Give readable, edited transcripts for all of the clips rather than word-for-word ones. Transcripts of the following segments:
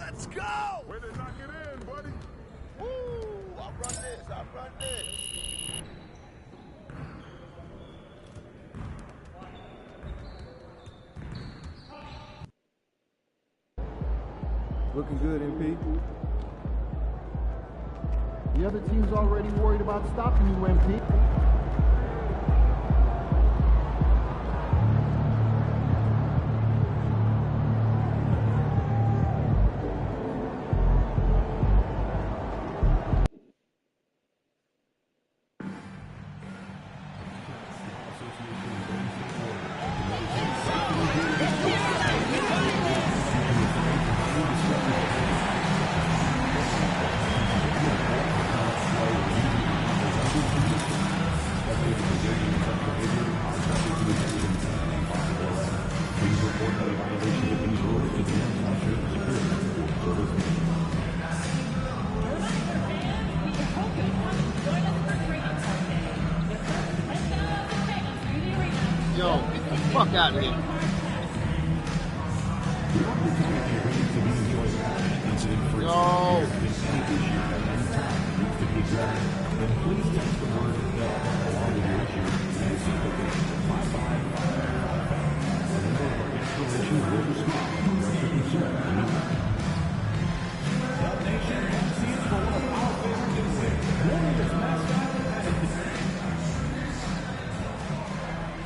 Let's go! Way to knock it in, buddy. Woo! I'll run this. I'll run this. Looking good, MP. The other team's already worried about stopping you, MP. Yo, get the fuck out of here. Yo.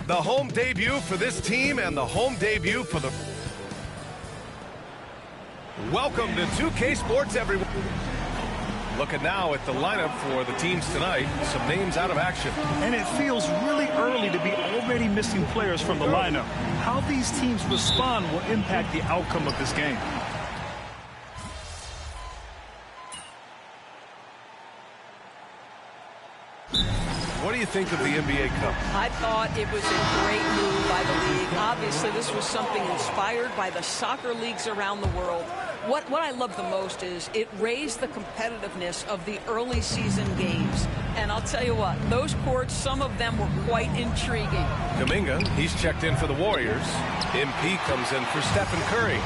The home debut for this team and the home debut for the... Welcome to 2K Sports, everyone. Looking now at the lineup for the teams tonight. Some names out of action. And it feels really early to be already missing players from the lineup. How these teams respond will impact the outcome of this game. What do you think of the NBA Cup? I thought it was a great move by the league. Obviously, this was something inspired by the soccer leagues around the world. What I love the most is it raised the competitiveness of the early season games. And I'll tell you what, those courts, some of them were quite intriguing. Kuminga, he's checked in for the Warriors. MP comes in for Stephen Curry.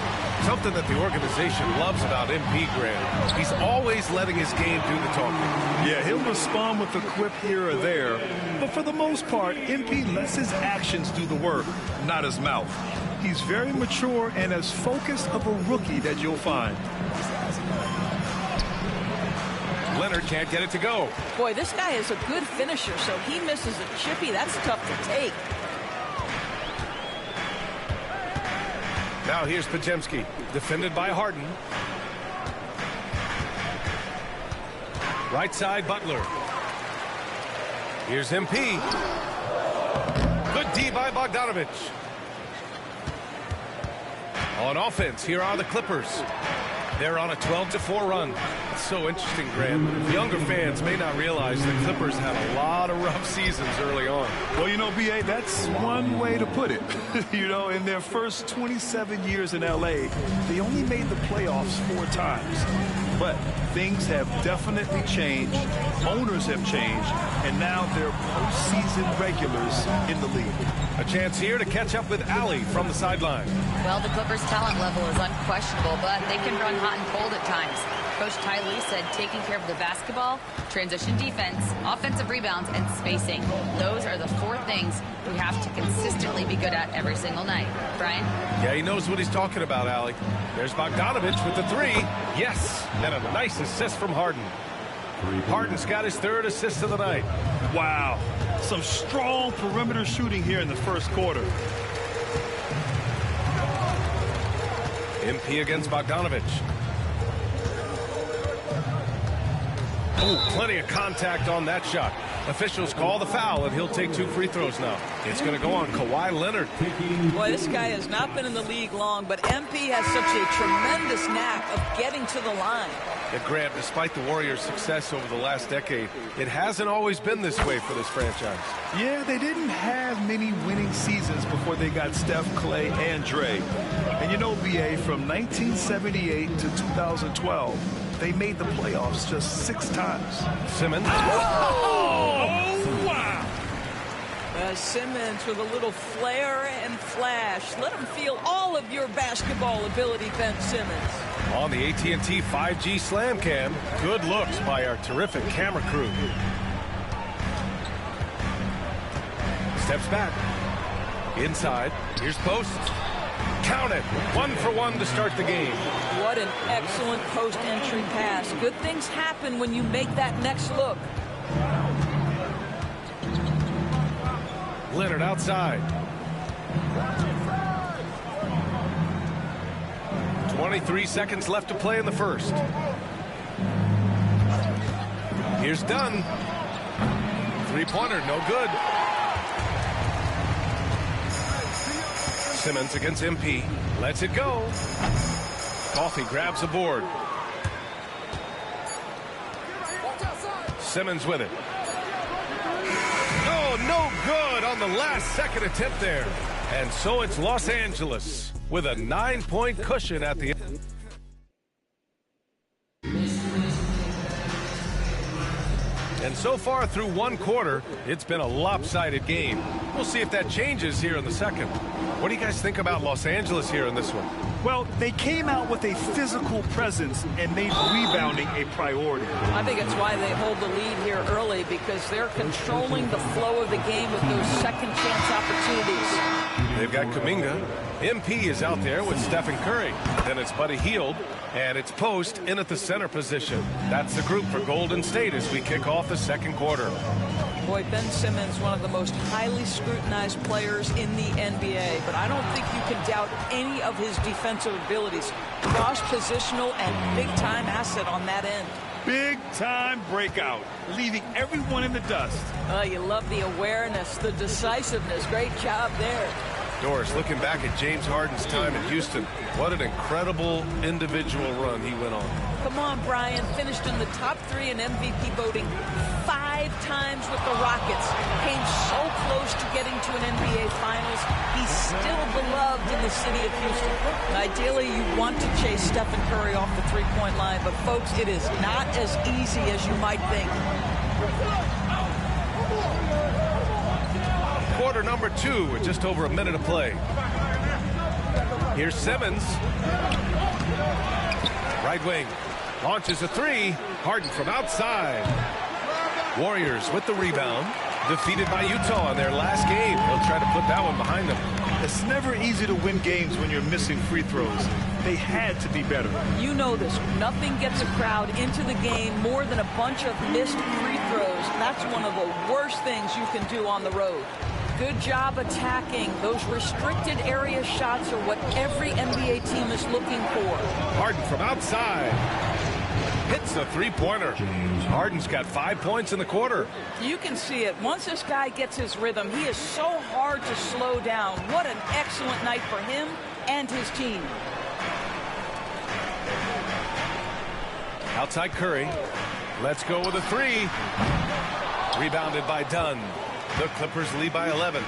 Something that the organization loves about MP, Grant. He's always letting his game do the talking. Yeah, he'll respond with a quip here or there. But for the most part, MP lets his actions do the work, not his mouth. He's very mature and as focused of a rookie that you'll find. Leonard can't get it to go. Boy, this guy is a good finisher, so he misses a chippy. That's tough to take. Now here's Podziemski, defended by Harden. Right side, Butler. Here's MP. Good D by Bogdanovic. On offense, here are the Clippers. They're on a 12-4 run. It's so interesting, Grant. Younger fans may not realize the Clippers had a lot of rough seasons early on. Well, you know, B.A., that's one way to put it. You know, in their first 27 years in L.A., they only made the playoffs 4 times. But things have definitely changed. Owners have changed. And now they're postseason regulars in the league. A chance here to catch up with Allie from the sideline. Well, the Clippers' talent level is unquestionable, but they can run hot and cold at times. Coach Ty Lue said taking care of the basketball, transition defense, offensive rebounds, and spacing. Those are the 4 things we have to consistently be good at every single night. Brian? Yeah, he knows what he's talking about, Allie. There's Bogdanovic with the 3. Yes, and a nice assist from Harden. Harden's got his 3rd assist of the night. Wow, some strong perimeter shooting here in the first quarter. MP against Bogdanovic. Oh, plenty of contact on that shot. Officials call the foul, and he'll take 2 free throws now. It's going to go on Kawhi Leonard. Boy, this guy has not been in the league long, but MP has such a tremendous knack of getting to the line. And Grant, despite the Warriors' success over the last decade, it hasn't always been this way for this franchise. Yeah, they didn't have many winning seasons before they got Steph, Clay, and Dre. And you know, B.A., from 1978 to 2012, they made the playoffs just 6 times. Simmons. Oh, wow! Simmons with a little flair and flash. Let him feel all of your basketball ability, Ben Simmons. On the AT&T 5G Slam Cam, good looks by our terrific camera crew. Steps back. Inside. Here's post. Count it. 1-for-1 to start the game. What an excellent post-entry pass. Good things happen when you make that next look. Leonard outside. 23 seconds left to play in the first. Here's Dunn. Three-pointer, no good. Simmons against MP. Lets it go. Coffey grabs the board. Simmons with it. Oh, no good on the last second attempt there. And so it's Los Angeles with a 9-point cushion at the end. And so far through one quarter, it's been a lopsided game. We'll see if that changes here in the second. What do you guys think about Los Angeles here in this one? Well, they came out with a physical presence and made rebounding a priority. I think it's why they hold the lead here early, because they're controlling the flow of the game with those second chance opportunities. They've got Kuminga. MP is out there with Stephen Curry. Then it's Buddy Hield, and it's Post in at the center position. That's the group for Golden State as we kick off the second quarter. Boy, Ben Simmons, one of the most highly scrutinized players in the NBA, but I don't think you can doubt any of his defensive abilities. Cross-positional and big-time asset on that end. Big-time breakout, leaving everyone in the dust. You love the awareness, the decisiveness. Great job there. Doris, looking back at James Harden's time in Houston, what an incredible individual run he went on. Come on, Brian. Finished in the top 3 in MVP voting 5 times with the Rockets. Came so close to getting to an NBA Finals. He's still beloved in the city of Houston. And ideally, you want to chase Stephen Curry off the three-point line. But, folks, it is not as easy as you might think. Quarter number 2 with just over a minute of play. Here's Simmons. Right wing. Launches a 3. Harden from outside. Warriors with the rebound. Defeated by Utah in their last game. They'll try to put that one behind them. It's never easy to win games when you're missing free throws. They had to be better. You know this. Nothing gets a crowd into the game more than a bunch of missed free throws. That's one of the worst things you can do on the road. Good job attacking. Those restricted area shots are what every NBA team is looking for. Harden from outside. Hits a three-pointer. Harden's got 5 points in the quarter. You can see it. Once this guy gets his rhythm, he is so hard to slow down. What an excellent night for him and his team. Outside Curry. Let's go with a 3. Rebounded by Dunn. The Clippers lead by 11.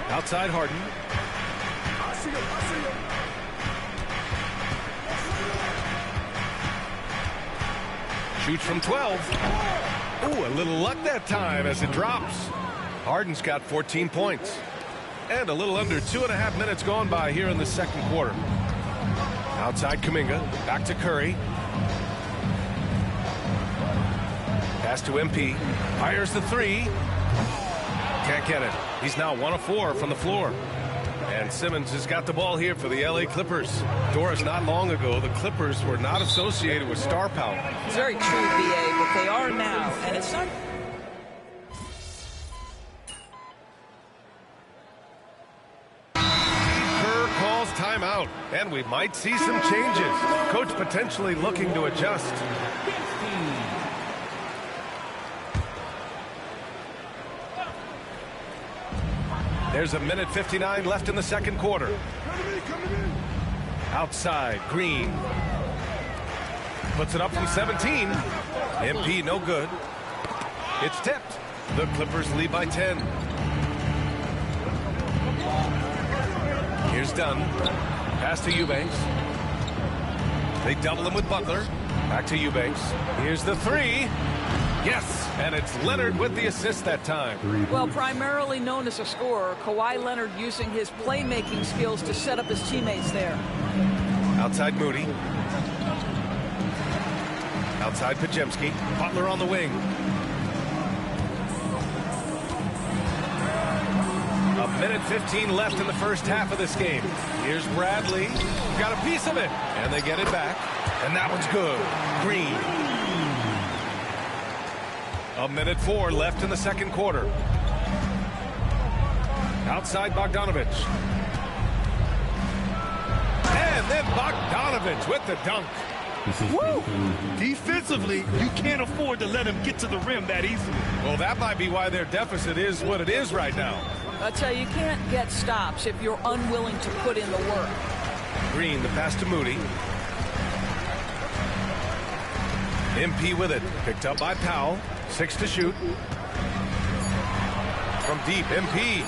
Outside Harden. Shoots from 12. Ooh, a little luck that time as it drops. Harden's got 14 points. And a little under 2.5 minutes gone by here in the second quarter. Outside Kuminga. Back to Curry. Pass to MP. Fires the 3. Can't get it. He's now 1 of 4 from the floor. And Simmons has got the ball here for the LA Clippers. Doris, not long ago, the Clippers were not associated with star power. It's very true, BA, but they are now. And it's not... Kerr calls timeout. And we might see some changes. Coach potentially looking to adjust. There's a minute 59 left in the second quarter. Outside, Green. Puts it up from 17. MP no good. It's tipped. The Clippers lead by 10. Here's Dunn. Pass to Eubanks. They double him with Butler. Back to Eubanks. Here's the 3. Yes, and it's Leonard with the assist that time. Well, primarily known as a scorer, Kawhi Leonard using his playmaking skills to set up his teammates there. Outside Moody. Outside Podziemski. Butler on the wing. A minute 15 left in the first half of this game. Here's Bradley. Got a piece of it. And they get it back. And that one's good. Green. A minute 4 left in the second quarter. Outside Bogdanovic. And then Bogdanovic with the dunk. Woo! Defensively, you can't afford to let him get to the rim that easily. Well, that might be why their deficit is what it is right now. I tell you, you can't get stops if you're unwilling to put in the work. Green, the pass to Moody. MP with it. Picked up by Powell. 6 to shoot. From deep, MP.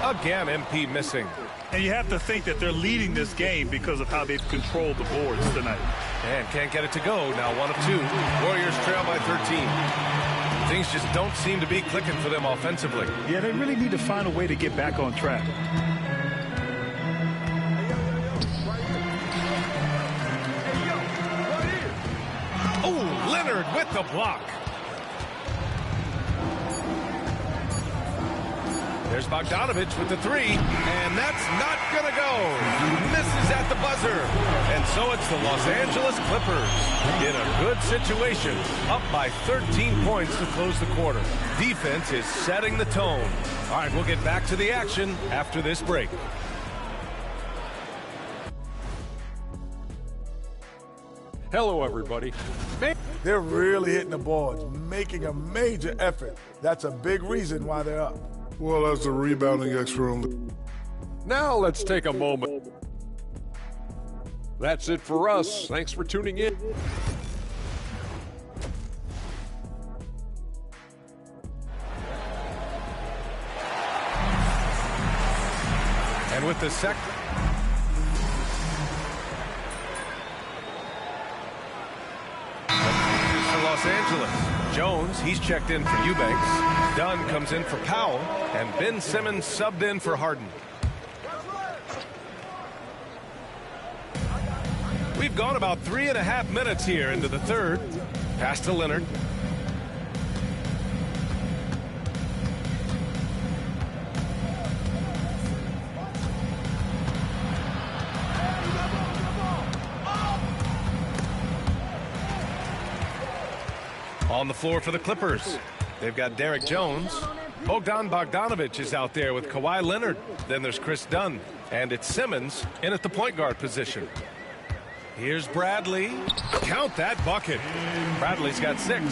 Again, MP missing. And you have to think that they're leading this game because of how they've controlled the boards tonight. And can't get it to go. Now 1 of 2. Warriors trail by 13. Things just don't seem to be clicking for them offensively. Yeah, they really need to find a way to get back on track. Oh, Leonard with the block. There's Bogdanovic with the 3, and that's not going to go. Misses at the buzzer. And so it's the Los Angeles Clippers in a good situation, up by 13 points to close the quarter. Defense is setting the tone. All right, we'll get back to the action after this break. Hello, everybody. They're really hitting the boards, making a major effort. That's a big reason why they're up. Well, that's the rebounding extra. Now let's take a moment. That's it for us. Thanks for tuning in. And with the for Los Angeles. Jones, he's checked in for Eubanks. Dunn comes in for Powell. And Ben Simmons subbed in for Harden. We've gone about 3.5 minutes here into the third. Pass to Leonard. On the floor for the Clippers. They've got Derek Jones. Bogdan Bogdanovic is out there with Kawhi Leonard. Then there's Chris Dunn. And it's Simmons in at the point guard position. Here's Bradley. Count that bucket. Bradley's got 6.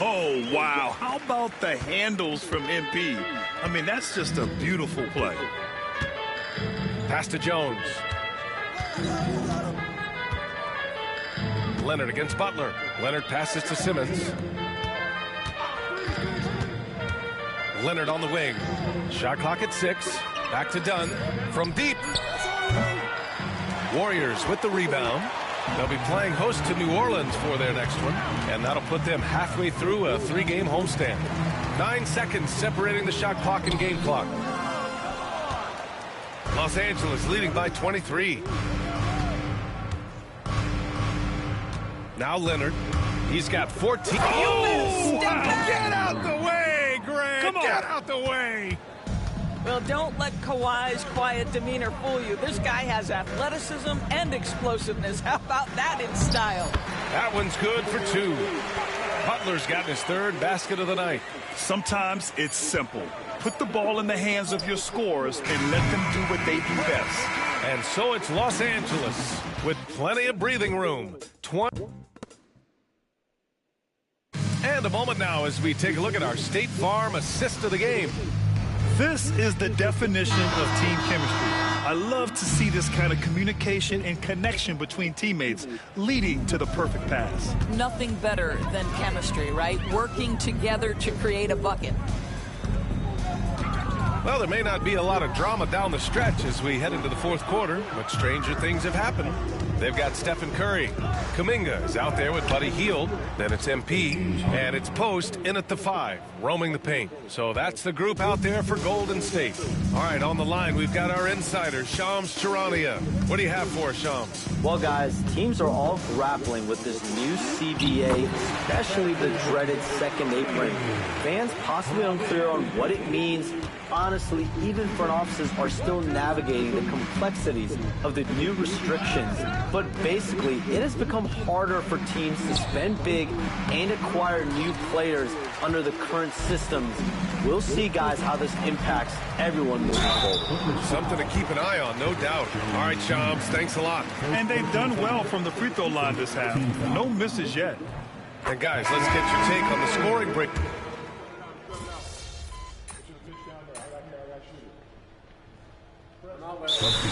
Oh, wow. How about the handles from MP? I mean, that's just a beautiful play. Pass to Jones. Leonard against Butler. Leonard passes to Simmons. Leonard on the wing. Shot clock at 6. Back to Dunn. From deep. Warriors with the rebound. They'll be playing host to New Orleans for their next one. And that'll put them halfway through a 3-game homestand. 9 seconds separating the shot clock and game clock. Los Angeles leading by 23. Now Leonard. He's got 14. Oh, wow. Get out the way, Greg. Come on. Get out the way. Well, don't let Kawhi's quiet demeanor fool you. This guy has athleticism and explosiveness. How about that in style? That one's good for 2. Butler's gotten his 3rd basket of the night. Sometimes it's simple. Put the ball in the hands of your scorers and let them do what they do best. And so it's Los Angeles with plenty of breathing room. 20. And a moment now as we take a look at our State Farm assist of the game. This is the definition of team chemistry. I love to see this kind of communication and connection between teammates leading to the perfect pass. Nothing better than chemistry, right? Working together to create a bucket. Well, there may not be a lot of drama down the stretch as we head into the 4th quarter, but stranger things have happened. They've got Stephen Curry. Kuminga is out there with Buddy Hield. Then it's MP, and it's Post in at the 5, roaming the paint. So that's the group out there for Golden State. All right, on the line, we've got our insider, Shams Charania. What do you have for us, Shams? Well, guys, teams are all grappling with this new CBA, especially the dreaded second apron. Fans possibly unclear on what it means. Honestly, even front offices are still navigating the complexities of the new restrictions. But basically, it has become harder for teams to spend big and acquire new players under the current systems. We'll see, guys, how this impacts everyone moving forward. Something to keep an eye on, no doubt. All right, Shams, thanks a lot. And they've done well from the free throw line this half. No misses yet. And guys, let's get your take on the scoring break.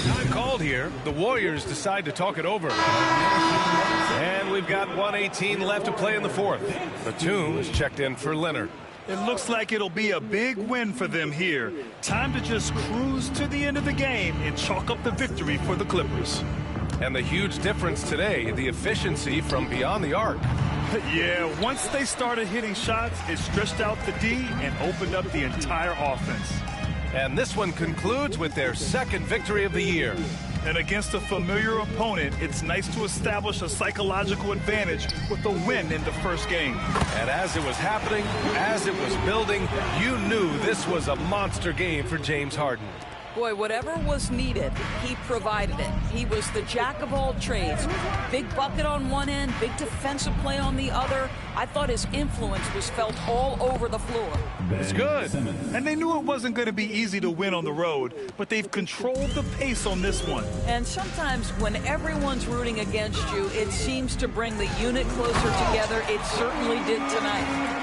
Time called here. The Warriors decide to talk it over. And we've got 1:18 left to play in the fourth. Batum is checked in for Leonard. It looks like it'll be a big win for them here. Time to just cruise to the end of the game and chalk up the victory for the Clippers. And the huge difference today, the efficiency from beyond the arc. Yeah, once they started hitting shots, it stretched out the D and opened up the entire offense. And this one concludes with their second victory of the year. And against a familiar opponent, it's nice to establish a psychological advantage with a win in the first game. And as it was happening, as it was building, you knew this was a monster game for James Harden. Boy, whatever was needed, he provided it. He was the jack of all trades. Big bucket on one end, big defensive play on the other. I thought his influence was felt all over the floor. It's good. And they knew it wasn't going to be easy to win on the road, but they've controlled the pace on this one. And sometimes when everyone's rooting against you, it seems to bring the unit closer together. It certainly did tonight.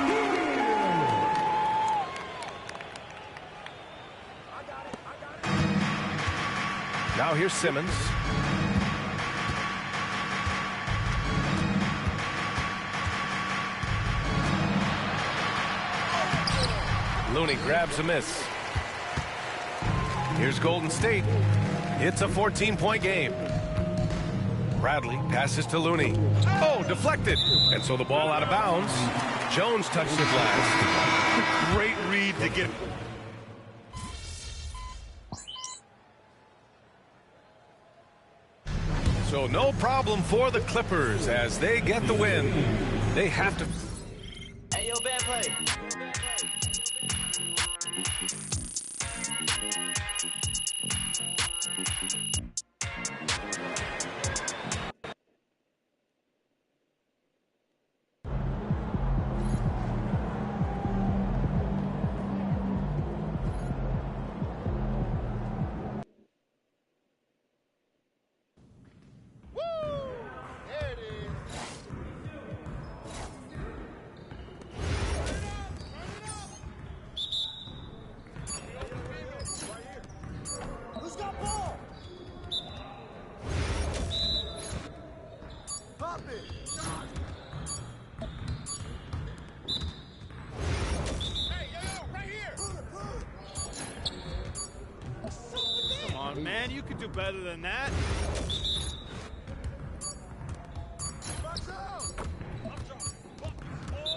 Now here's Simmons. Looney grabs a miss. Here's Golden State. It's a 14-point game. Bradley passes to Looney. Oh, deflected. And so the ball out of bounds. Jones touched it last. Great read to get... So no problem for the Clippers as they get the win. They have to... Hey, yo, bad play. Man, you could do better than that.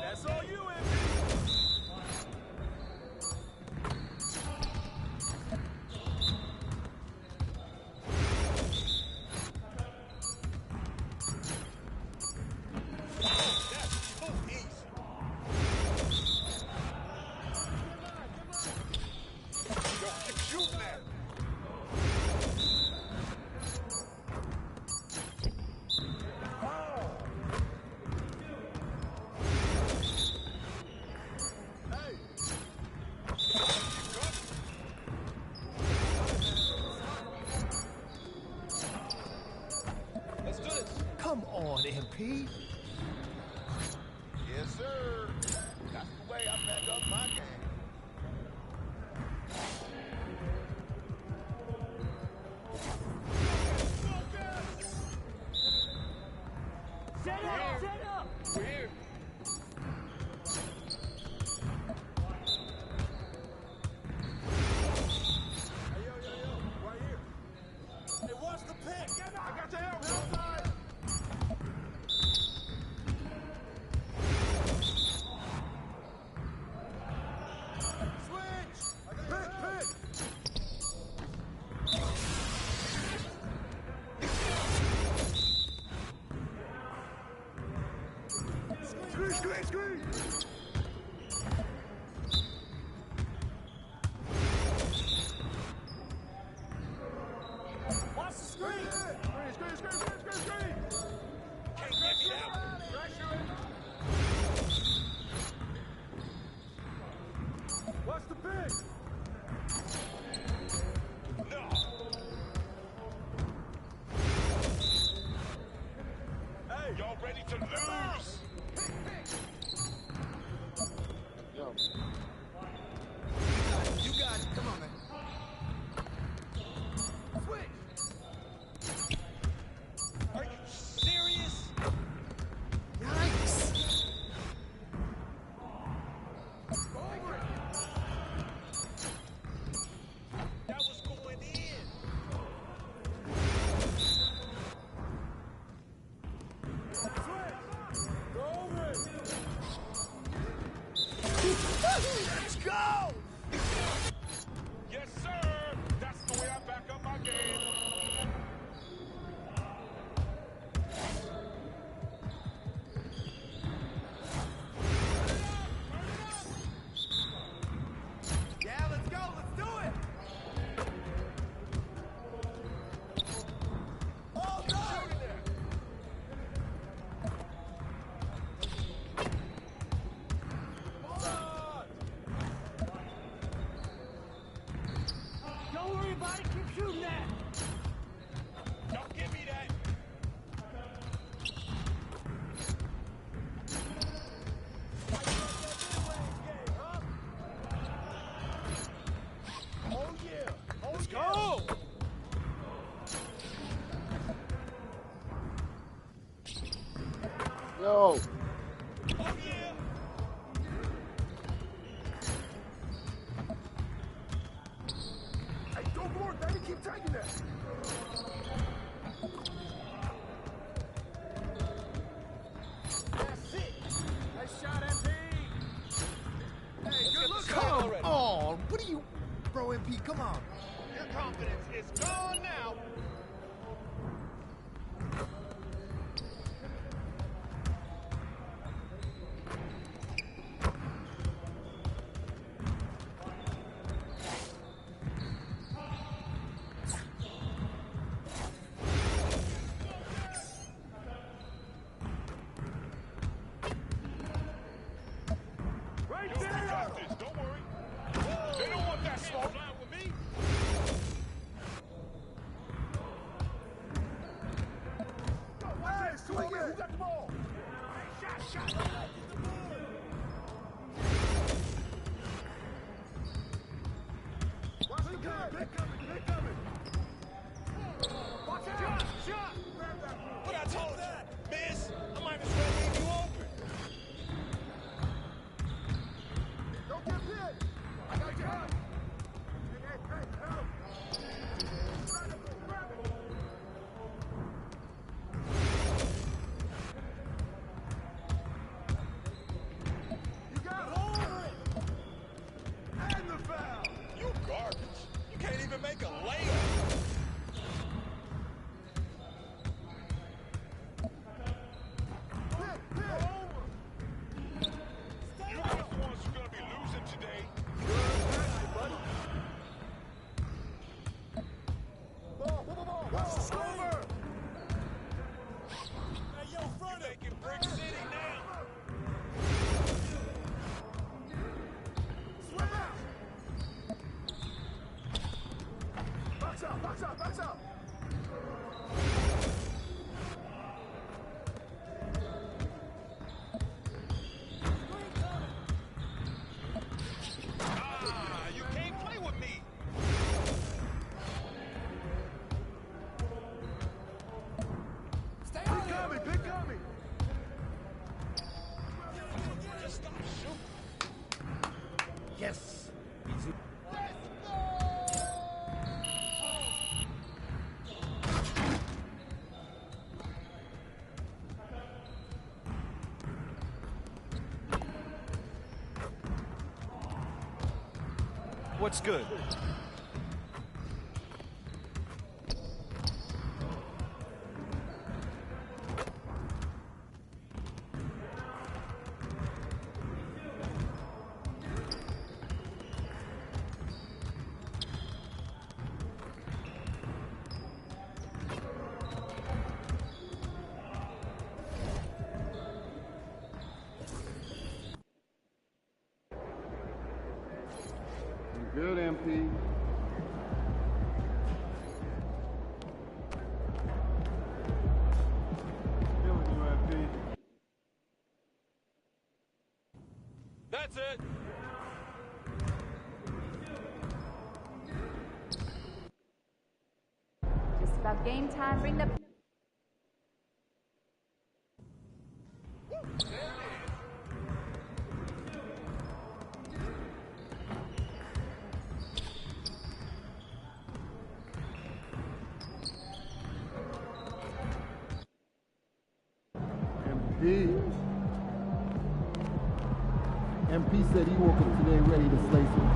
That's all you, Come on, MP. Yes, sir. That's the way I back up my game. Set up! Set up! We're here. Hey, yo, right here. Hey, watch the pick. I got your help. go! Yes, sir. That's the way I back up my game. Yeah, let's go. Let's do it. All done. Don't worry about it. Keep shooting that. Don't give me that. Oh yeah. Oh, Let's yeah. go. Yo. Oh, yeah. Hey, go for it, baby. Keep taking that. That's it. Nice shot, MP. Hey, good look. Come on. What are you... Bro, MP, come on. Your confidence is gone now. Right You'll there. got this. Don't worry. They don't want that smoke. Fly with me. Hey, swing it. Who got the ball? Shot. Watch the gun. They're coming. Watch out. Shot. Grab that one. What I told you, miss. I might as well leave you open. Don't get hit. I got you. Hey, help. Grab it. You got hold. And the foul. You garbage. You can't even make a layup. Hit. Over. You are the ones who are gonna be losing today. Ball. Watch the score. Hey, yo, front making Brick City now. Swim out. Box out. Ah, you can't play with me. Stay on it. Big coming. Just stop shooting. Yes. What's good? Good, MP. Feeling you, MP. That's it. Just about game time. Bring the... MP. MP said he woke up today ready to slay some.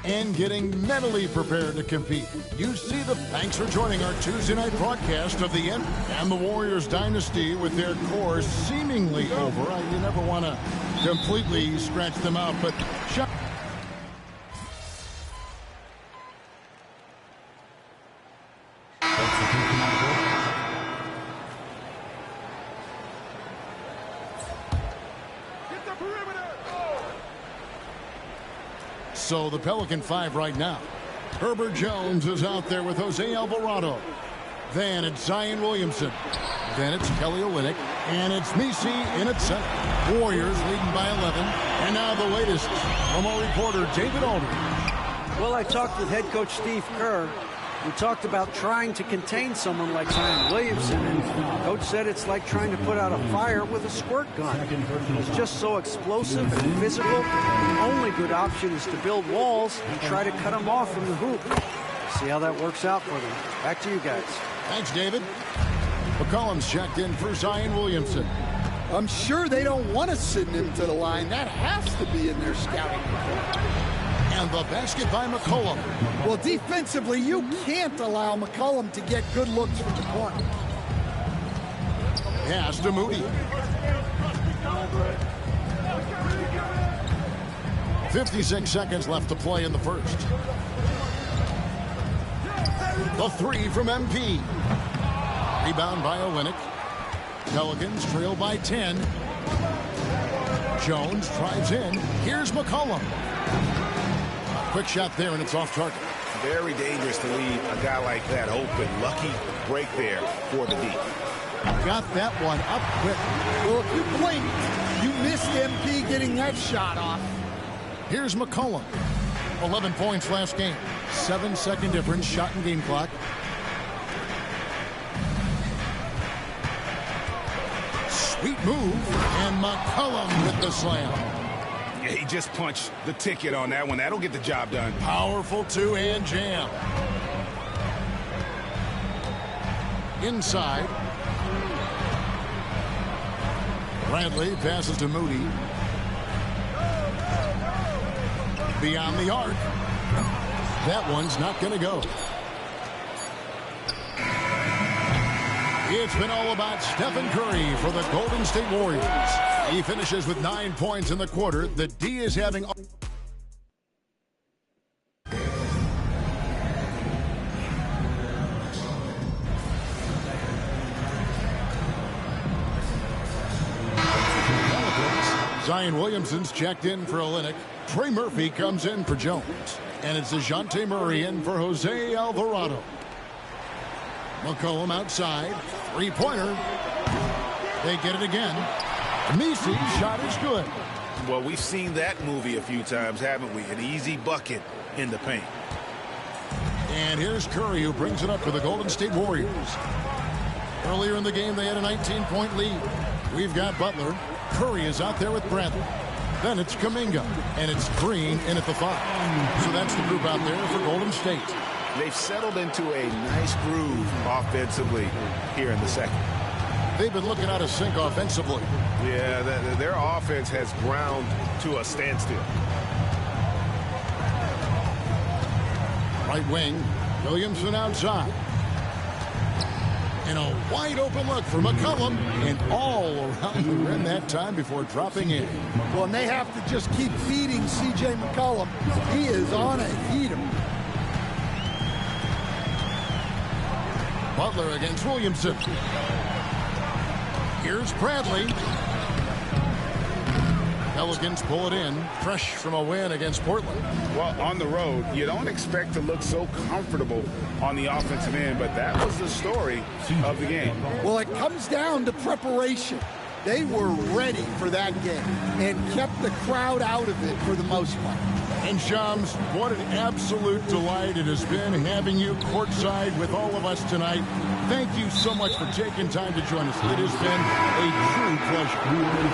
And getting mentally prepared to compete. Thanks for joining our Tuesday night broadcast of the end and the Warriors dynasty with their core seemingly over. You never want to completely scratch them out, but so the Pelican 5 right now. Herbert Jones is out there with Jose Alvarado. Then it's Zion Williamson. Then it's Kelly Olynyk. And it's Messi in at center. Warriors leading by 11. And now the latest from our reporter, David Aldridge. Well, I talked with head coach Steve Kerr. We talked about trying to contain someone like Zion Williamson, and coach said it's like trying to put out a fire with a squirt gun. He's just so explosive and physical. The only good option is to build walls and try to cut him off from the hoop. See how that works out for them. Back to you guys. Thanks, David. McCollum's checked in for Zion Williamson. I'm sure they don't want to send him to the line. That has to be in their scouting report. And the basket by McCollum. Well, defensively, you can't allow McCollum to get good looks from the corner. Pass to Moody. 56 seconds left to play in the first. The three from MP. Rebound by Olynyk. Pelicans trail by 10. Jones drives in. Here's McCollum. Quick shot there, and it's off target. Very dangerous to leave a guy like that open. Lucky break there for the D. Got that one up quick. Well, if you blink, you missed MP getting that shot off. Here's McCollum. 11 points last game. 7-second difference, shot and game clock. Sweet move, and McCollum with the slam. Yeah, he just punched the ticket on that one. That'll get the job done. Powerful two-hand jam. Inside. Bradley passes to Moody. Beyond the arc. That one's not going to go. It's been all about Stephen Curry for the Golden State Warriors. He finishes with 9 points in the quarter. The D is having... Zion Williamson's checked in for Olynyk. Trey Murphy comes in for Jones. And it's DeJounte Murray in for Jose Alvarado. McCollum outside. Three-pointer. They get it again. Messi's shot is good. Well, we've seen that movie a few times, haven't we? An easy bucket in the paint. And here's Curry, who brings it up for the Golden State Warriors. Earlier in the game, they had a 19-point lead. We've got Butler. Curry is out there with Bradley. Then it's Kuminga, and it's Green in at the 5. So that's the group out there for Golden State. They've settled into a nice groove offensively here in the second. they've been looking out of sync offensively. Yeah, their offense has ground to a standstill. Right wing, Williamson outside. And a wide open look for McCollum, and all around the rim that time before dropping in. Well, and they have to just keep feeding C.J. McCollum. He is on a heater. Butler against Williamson. Here's Bradley. Pelicans pull it in, fresh from a win against Portland. Well, on the road, you don't expect to look so comfortable on the offensive end, but that was the story of the game. Well, it comes down to preparation. They were ready for that game and kept the crowd out of it for the most part. And Shams, what an absolute delight it has been having you courtside with all of us tonight. Thank you so much for taking time to join us. It has been a true pleasure.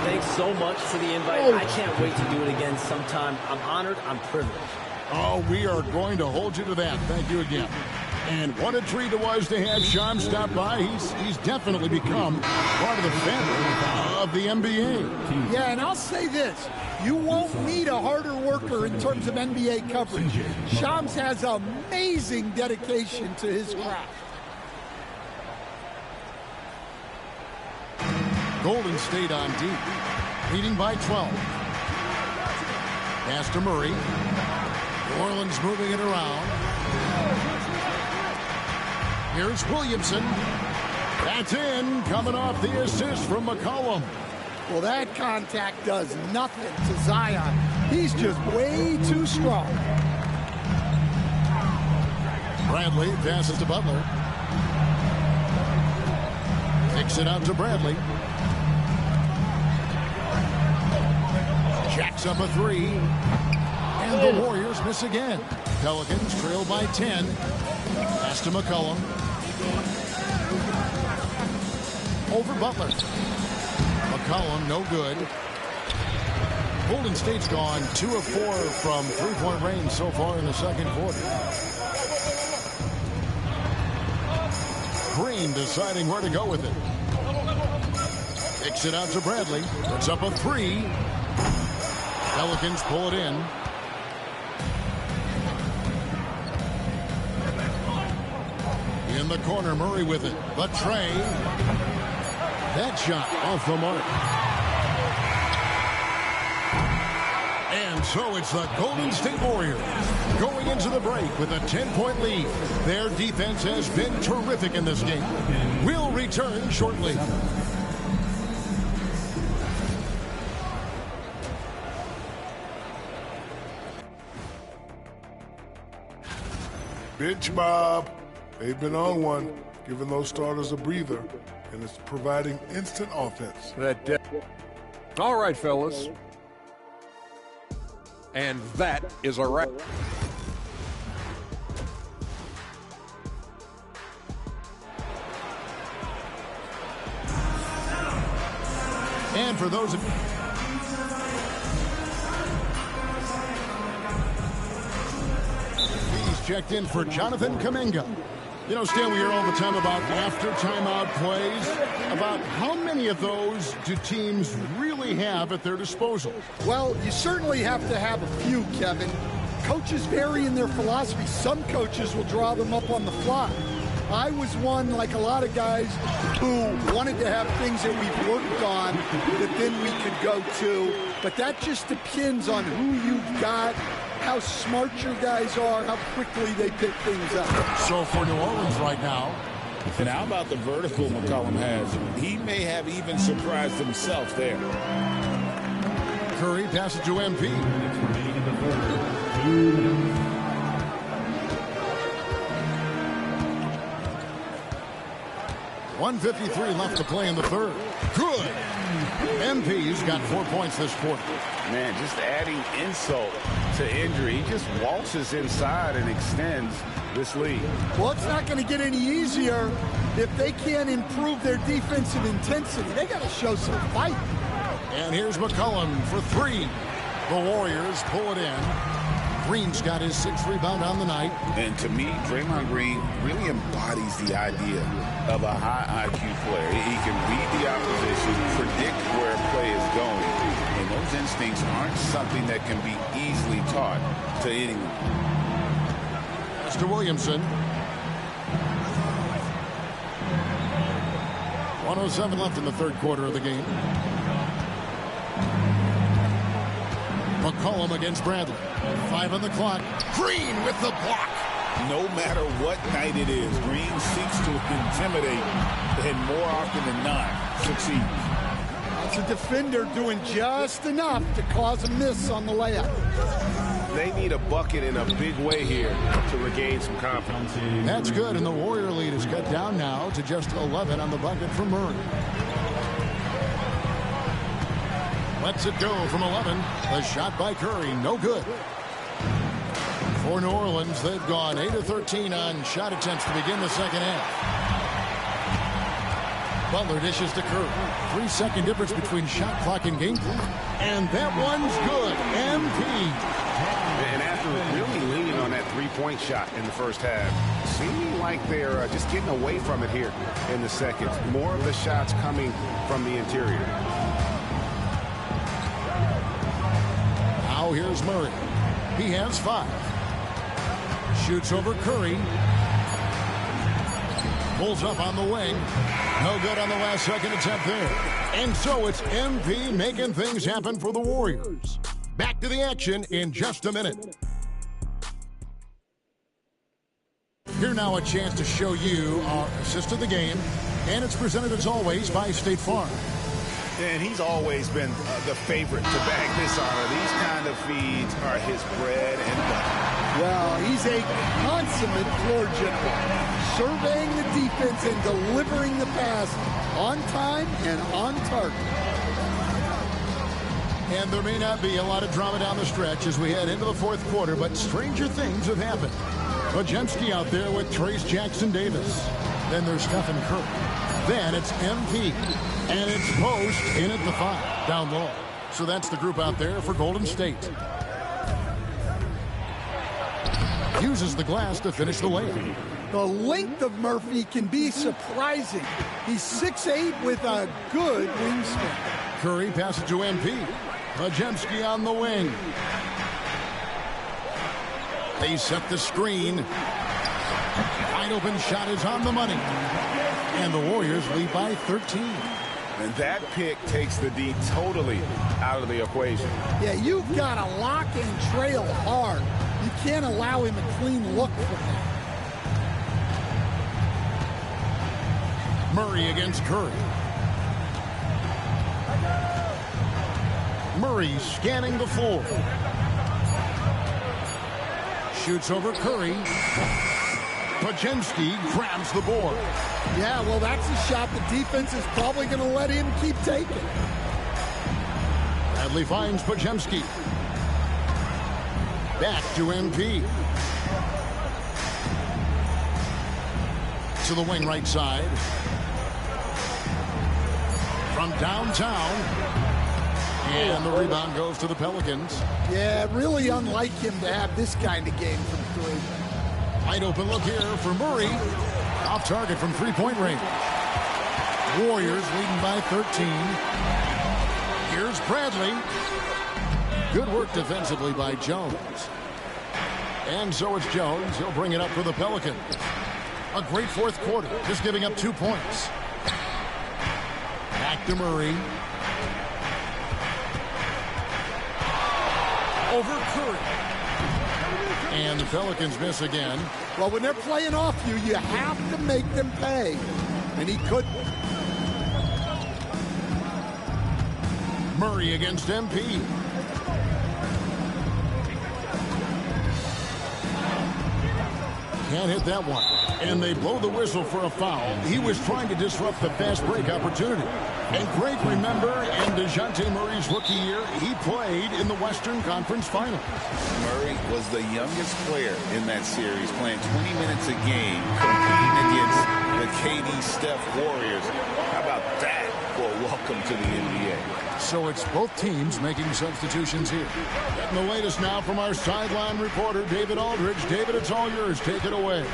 Thanks so much for the invite. I can't wait to do it again sometime. I'm honored. I'm privileged. Oh, we are going to hold you to that. Thank you again. And what a treat it was to have Shams stop by. He's definitely become part of the fabric of the NBA. Yeah, and I'll say this. You won't need a harder worker in terms of NBA coverage. Shams has amazing dedication to his craft. Golden State on deep, leading by 12. Pass to Murray. New Orleans moving it around. Here's Williamson. That's in, coming off the assist from McCollum. Well, that contact does nothing to Zion. He's just way too strong. Bradley passes to Butler. Kicks it out to Bradley. Jacks up a three. And the Warriors miss again. Pelicans trail by 10. Pass to McCollum. Over Butler. McCollum, no good. Golden State's gone 2 of 4 from three-point range so far in the second quarter. Green deciding where to go with it. Kicks it out to Bradley. Puts up a three. Pelicans pull it in. In the corner, Murray with it. The tray. That shot off the mark. And so it's the Golden State Warriors going into the break with a 10-point lead. Their defense has been terrific in this game. We'll return shortly. Bench mob. They've been on one, giving those starters a breather, and it's providing instant offense. All right, fellas. And that is a wrap. And for those of he's checked in for Jonathan Kuminga. You know, Stan, we hear all the time about after timeout plays. About how many of those do teams really have at their disposal? Well, you certainly have to have a few, Kevin. Coaches vary in their philosophy. Some coaches will draw them up on the fly. I was one, like a lot of guys, who wanted to have things that we've worked on that then we could go to. But that just depends on who you've got, how smart your guys are, how quickly they pick things up. So for New Orleans right now. And how about the vertical McCollum has? He may have even surprised himself there. Curry passes to MP. 1:53 left to play in the third. Good. MP's got 4 points this quarter. Man, just adding insult to injury. He just waltzes inside and extends this lead. Well, it's not going to get any easier if they can't improve their defensive intensity. They got to show some fight. And here's McCollum for three. The Warriors pull it in. Green's got his 6th rebound on the night. And to me, Draymond Green really embodies the idea of a high IQ player. He can read the opposition, predict where a play is going, and those instincts aren't something that can be easily taught to anyone. Mr. Williamson. 1:07 left in the third quarter of the game. McCollum against Bradley. 5 on the clock. Green with the block. No matter what night it is, Green seeks to intimidate and more often than not succeed. It's a defender doing just enough to cause a miss on the layup. They need a bucket in a big way here to regain some confidence. That's good, and the Warrior lead is cut down now to just 11 on the bucket from Murray. Lets it go from 11. The shot by Curry, no good. For New Orleans, they've gone 8 of 13 on shot attempts to begin the second half. Butler dishes to Curry. 3-second difference between shot clock and game clock. And that one's good. MP. And after really leaning on that three-point shot in the first half, seeming like they're just getting away from it here in the second. More of the shots coming from the interior. Now here's Murray. He has 5. Shoots over Curry. Pulls up on the wing. No good on the last second attempt there. And so it's MP making things happen for the Warriors. Back to the action in just a minute. Here now a chance to show you our assist of the game. And it's presented as always by State Farm. And he's always been the favorite to bag this honor. These kind of feeds are his bread and butter. Well, he's a consummate floor general, surveying the defense and delivering the pass on time and on target. And there may not be a lot of drama down the stretch as we head into the fourth quarter, but stranger things have happened. Podziemski out there with Trace Jackson-Davis. Then there's Stephen Curry. Then it's MP. And it's Post in at the 5, down low. So that's the group out there for Golden State. Uses the glass to finish the layup. The length of Murphy can be surprising. He's 6'8" with a good wingspan. Curry passes to MP. Podziemski on the wing. They set the screen. Wide open shot is on the money. And the Warriors lead by 13. And that pick takes the D totally out of the equation. Yeah, you've got to lock and trail hard. You can't allow him a clean look from that. Murray against Curry. Murray scanning the floor. Shoots over Curry. Podziemski grabs the board. Yeah, well, that's a shot the defense is probably going to let him keep taking. Bradley finds Podziemski. Back to MP. To the wing right side. From downtown. And the rebound goes to the Pelicans. Yeah, really unlike him to have this kind of game from three. Wide open look here for Murray. Off target from three-point range. Warriors leading by 13. Here's Bradley. Good work defensively by Jones. And so it's Jones. He'll bring it up for the Pelicans. A great fourth quarter, just giving up 2 points. Back to Murray. Over Curry. And the Pelicans miss again. Well, when they're playing off you, you have to make them pay. And he couldn't. Murray against MP. Can't hit that one. And they blow the whistle for a foul. He was trying to disrupt the fast break opportunity. And Greg, remember, in DeJounte Murray's rookie year, he played in the Western Conference Finals. Murray was the youngest player in that series, playing 20 minutes a game, competing against the KD Steph Warriors. How about that for a walk welcome to the NBA. So it's both teams making substitutions here. Getting the latest now from our sideline reporter, David Aldridge. David, it's all yours. Take it away.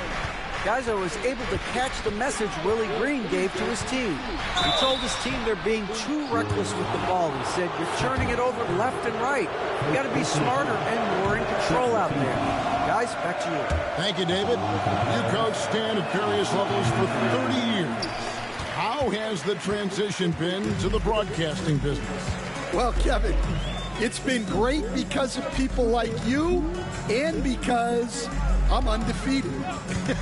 Guys, I was able to catch the message Willie Green gave to his team. He told his team they're being too reckless with the ball. He said, you're turning it over left and right. You got to be smarter and more in control out there. Guys, back to you. Thank you, David. You coached Stan at various levels for 30 years. How has the transition been to the broadcasting business? Well, Kevin, it's been great because of people like you and because I'm undefeated.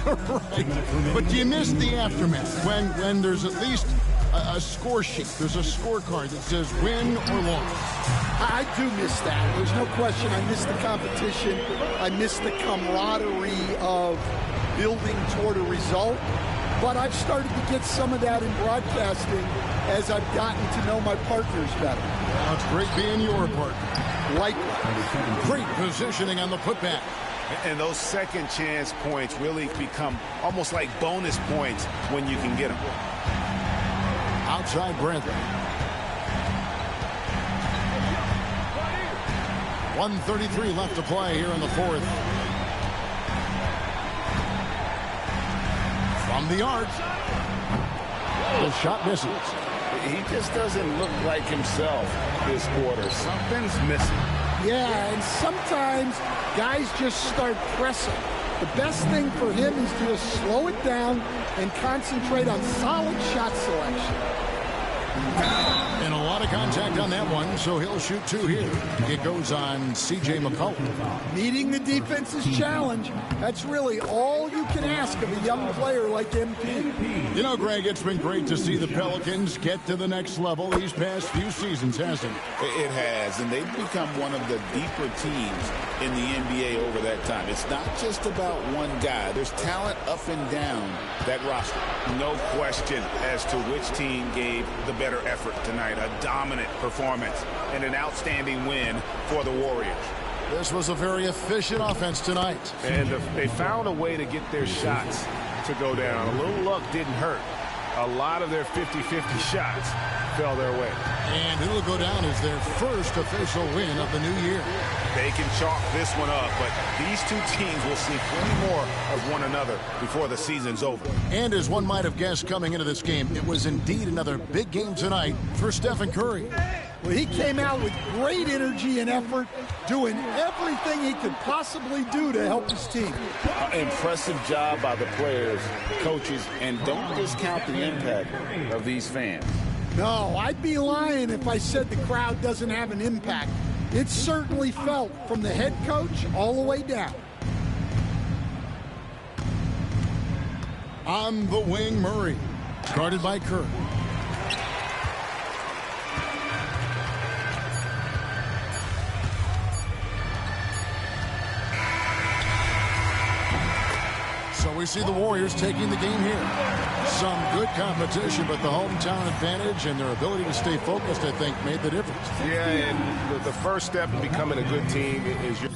Right. But do you miss the aftermath when there's at least a score sheet? There's a scorecard that says win or loss. I do miss that. There's no question. I miss the competition. I miss the camaraderie of building toward a result. But I've started to get some of that in broadcasting as I've gotten to know my partners better. Well, it's great being your partner. Likewise. Great positioning on the putback. And those second chance points really become almost like bonus points when you can get them. Outside Bradley. 1:33 left to play here in the fourth. From the arc. The shot misses. He just doesn't look like himself this quarter. Something's missing. Yeah, and sometimes guys just start pressing. The best thing for him is to just slow it down and concentrate on solid shot selection. And a lot of contact on that one, so he'll shoot two here. It goes on C.J. McCollum. Meeting the defense's challenge, that's really all you can ask of a young player like MP. You know, Greg, it's been great to see the Pelicans get to the next level these past few seasons, hasn't it? It has, and they've become one of the deeper teams in the NBA over that time. It's not just about one guy. There's talent up and down that roster. No question as to which team gave the better effort tonight. A dominant performance and an outstanding win for the Warriors. This was a very efficient offense tonight. And they found a way to get their shots to go down. A little luck didn't hurt. A lot of their 50-50 shots fell their way. And it'll go down as their first official win of the new year. They can chalk this one up, but these two teams will see plenty more of one another before the season's over. And as one might have guessed coming into this game, it was indeed another big game tonight for Stephen Curry. Well, he came out with great energy and effort, doing everything he could possibly do to help his team. Impressive job by the players, coaches, and don't discount the impact of these fans. No, I'd be lying if I said the crowd doesn't have an impact. It's certainly felt from the head coach all the way down. On the wing, Murray, guarded by Kerr. So we see the Warriors taking the game here. Some good competition, but the hometown advantage and their ability to stay focused, I think, made the difference. Yeah, and the first step in becoming a good team is your...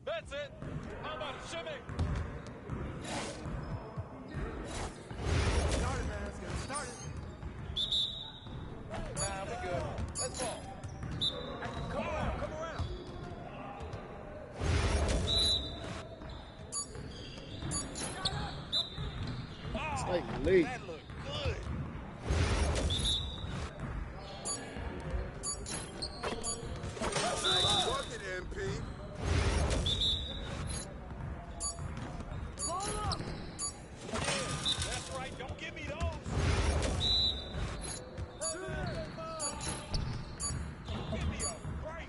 That's it. How about a shimmy? Started, man. Let's get started. Nah, we good. Let's go. Come around. Come around. Lee. That looked good. Nice bucket, MP. That's right. Don't give me those. Give me a break.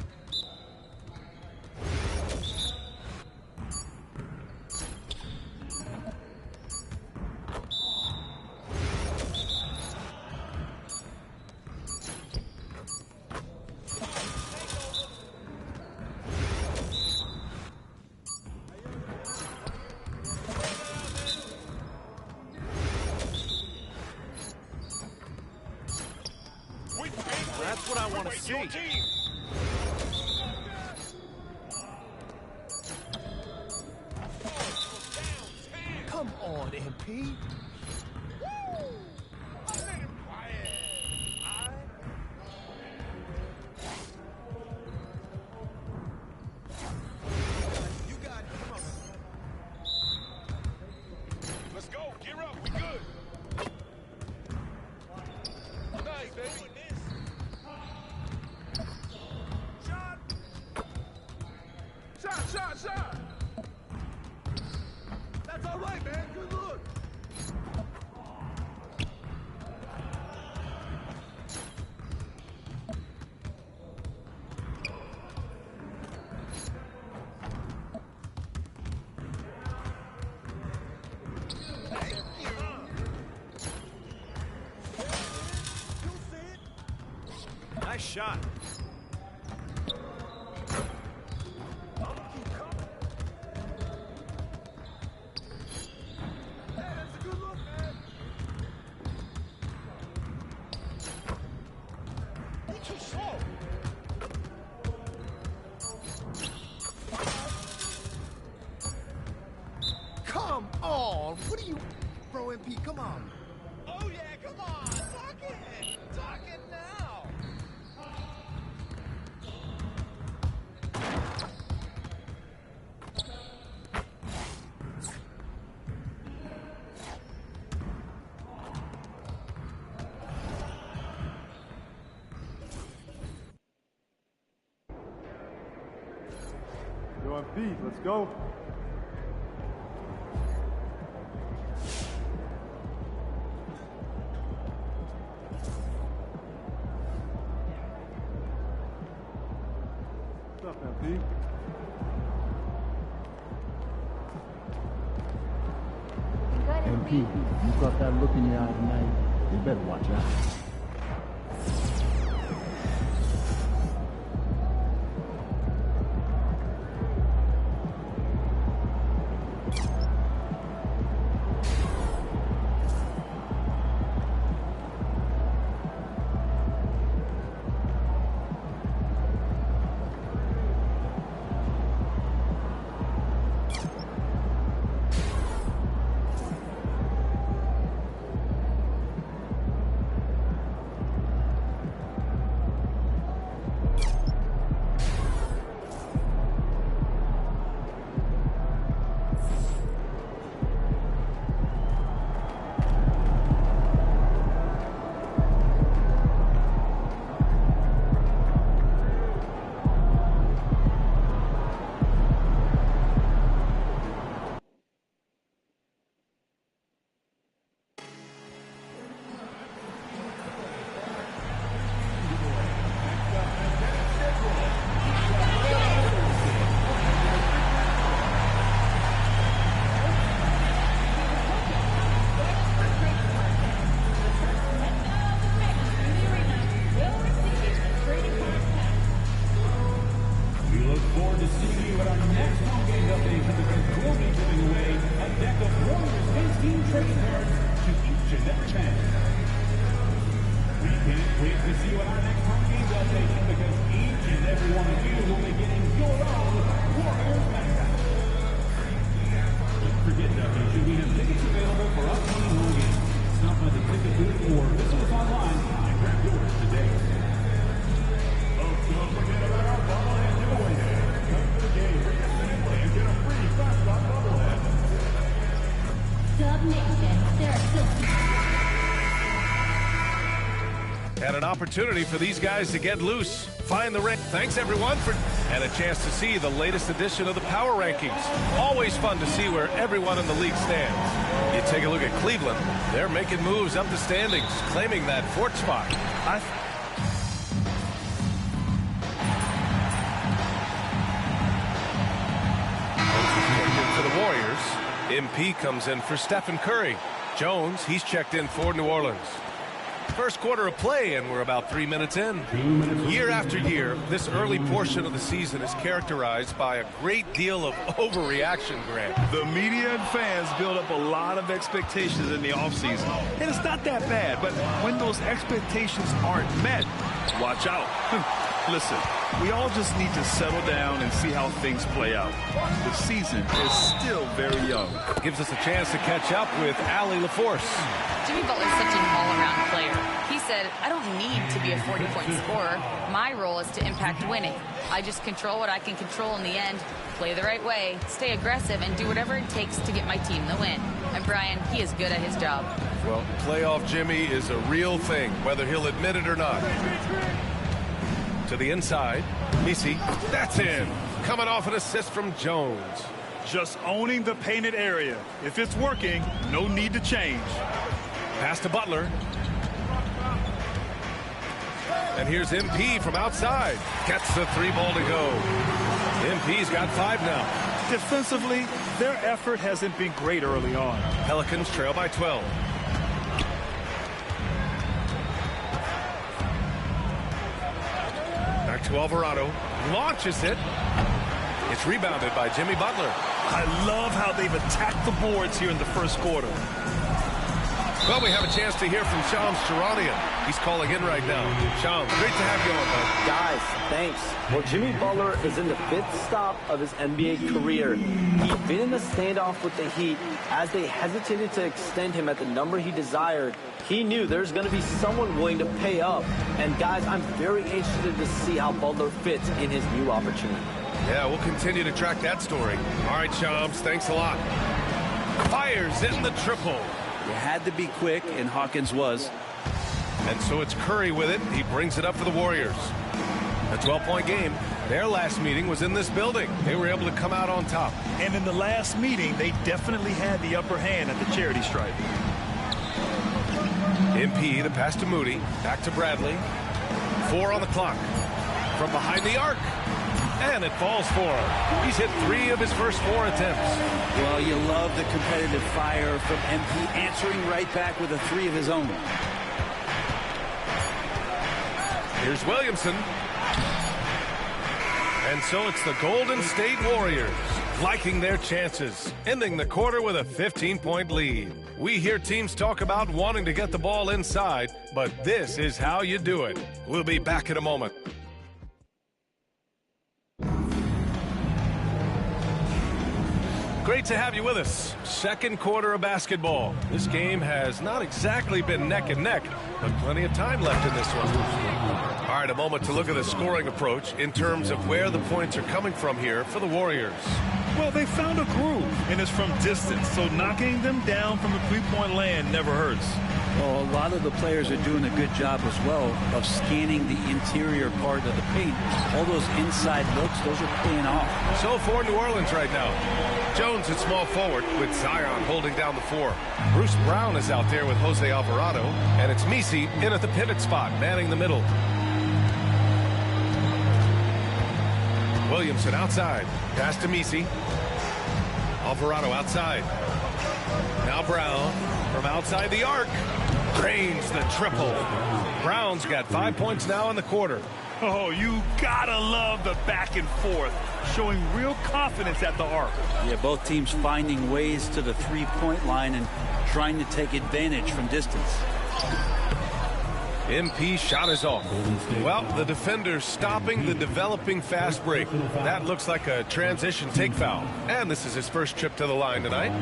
That's what I want to see. Come on, MP. Let's go. Gear up. We good. Nice, baby. Shot! That's all right, man. Good look. Nice shot. Come on. What are you, bro, MP? Come on. Oh, yeah. Come on. Talk it. Talk it now. Yo, MP, let's go. What's up, MP? Good, MP, you got that look in your eye tonight. You better watch out. Dub Nation, Sarasota. And an opportunity for these guys to get loose. Find the rank. Thanks, everyone, and a chance to see the latest edition of the Power Rankings. Always fun to see where everyone in the league stands. You take a look at Cleveland. They're making moves up the standings, claiming that fourth spot. For the Warriors, MP comes in for Stephen Curry. Jones, he's checked in for New Orleans. First quarter of play, and we're about 3 minutes in. Year after year, this early portion of the season is characterized by a great deal of overreaction, Grant. The media and fans build up a lot of expectations in the offseason, and it's not that bad, but when those expectations aren't met, watch out. Listen, we all just need to settle down and see how things play out. The season is still very young. Gives us a chance to catch up with Allie LaForce. Jimmy Butler's such an all-around player. He said, I don't need to be a 40-point scorer. My role is to impact winning. I just control what I can control in the end, play the right way, stay aggressive, and do whatever it takes to get my team the win. And Brian, he is good at his job. Well, playoff Jimmy is a real thing, whether he'll admit it or not. To the inside, Misi, that's in. Coming off an assist from Jones. Just owning the painted area. If it's working, no need to change. Pass to Butler. And here's MP from outside. Gets the 3-ball to go. MP's got 5 now. Defensively, their effort hasn't been great early on. Pelicans trail by 12. Back to Alvarado. Launches it. It's rebounded by Jimmy Butler. I love how they've attacked the boards here in the first quarter. Well, we have a chance to hear from Shams Charania. He's calling in right now. Shams, great to have you on, bud. Guys, thanks. Well, Jimmy Butler is in the 5th stop of his NBA career. He's been in the standoff with the Heat. As they hesitated to extend him at the number he desired, he knew there's going to be someone willing to pay up. And, guys, I'm very interested to see how Butler fits in his new opportunity. Yeah, we'll continue to track that story. All right, Shams, thanks a lot. Fires in the triple. You had to be quick, and Hawkins was. And so it's Curry with it. He brings it up for the Warriors. A 12-point game. Their last meeting was in this building. They were able to come out on top. And in the last meeting, they definitely had the upper hand at the charity stripe. MP, the pass to Moody. Back to Bradley. 4 on the clock. From behind the arc. And it falls for him. He's hit 3 of his first 4 attempts. Well, you love the competitive fire from MP, answering right back with a 3 of his own. Here's Williamson. And so it's the Golden State Warriors liking their chances, ending the quarter with a 15-point lead. We hear teams talk about wanting to get the ball inside, but this is how you do it. We'll be back in a moment. Great to have you with us. Second quarter of basketball. This game has not exactly been neck and neck, but plenty of time left in this one. All right, a moment to look at the scoring approach in terms of where the points are coming from here for the Warriors. Well, they found a groove, and it's from distance, so knocking them down from the three-point land never hurts. Well, a lot of the players are doing a good job as well of scanning the interior part of the paint. All those inside looks, those are paying off. So for New Orleans right now, Jones at small forward with Zion holding down the 4. Bruce Brown is out there with Jose Alvarado, and it's Misi in at the pivot spot, manning the middle. Williamson outside. Pass to Misi. Alvarado outside. Now Brown from outside the arc. Drains the triple. Brown's got 5 points now in the quarter. Oh, you gotta love the back and forth, showing real confidence at the arc. Yeah, both teams finding ways to the three-point line and trying to take advantage from distance. MP shot is off. Well, the defender's stopping the developing fast break. That looks like a transition take foul. And this is his first trip to the line tonight.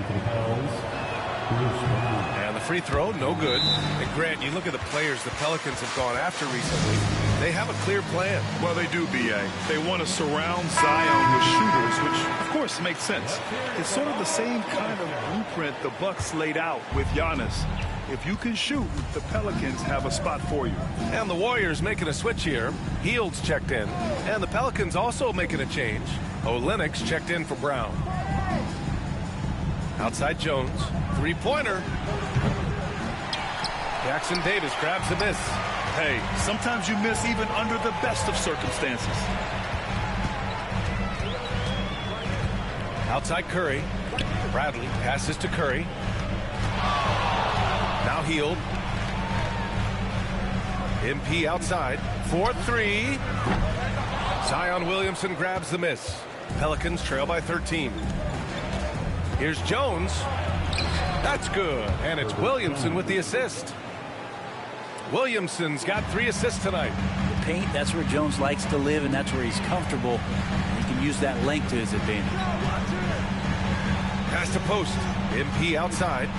And the free throw, no good. And Grant, you look at the players the Pelicans have gone after recently. They have a clear plan. Well, they do, B.A. They want to surround Zion with shooters, which, of course, makes sense. It's sort of the same kind of blueprint the Bucks laid out with Giannis. If you can shoot, the Pelicans have a spot for you. And the Warriors making a switch here. Hield's checked in. And the Pelicans also making a change. Olenek's checked in for Brown. Outside Jones. Three-pointer. Jackson Davis grabs the miss. Hey, sometimes you miss even under the best of circumstances. Outside Curry. Bradley passes to Curry. Now Hield. MP outside. 4-3. Zion Williamson grabs the miss. Pelicans trail by 13. Here's Jones. That's good. And it's Williamson with the assist. Williamson's got 3 assists tonight. The paint, that's where Jones likes to live, and that's where he's comfortable. He can use that length to his advantage. Pass to post. MP outside.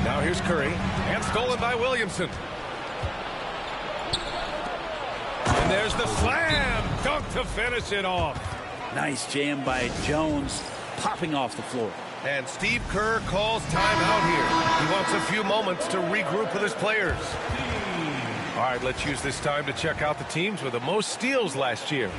Now here's Curry. And stolen by Williamson. And there's the slam. Dunk to finish it off. Nice jam by Jones, popping off the floor. And Steve Kerr calls timeout here. He wants a few moments to regroup with his players. All right, let's use this time to check out the teams with the most steals last year.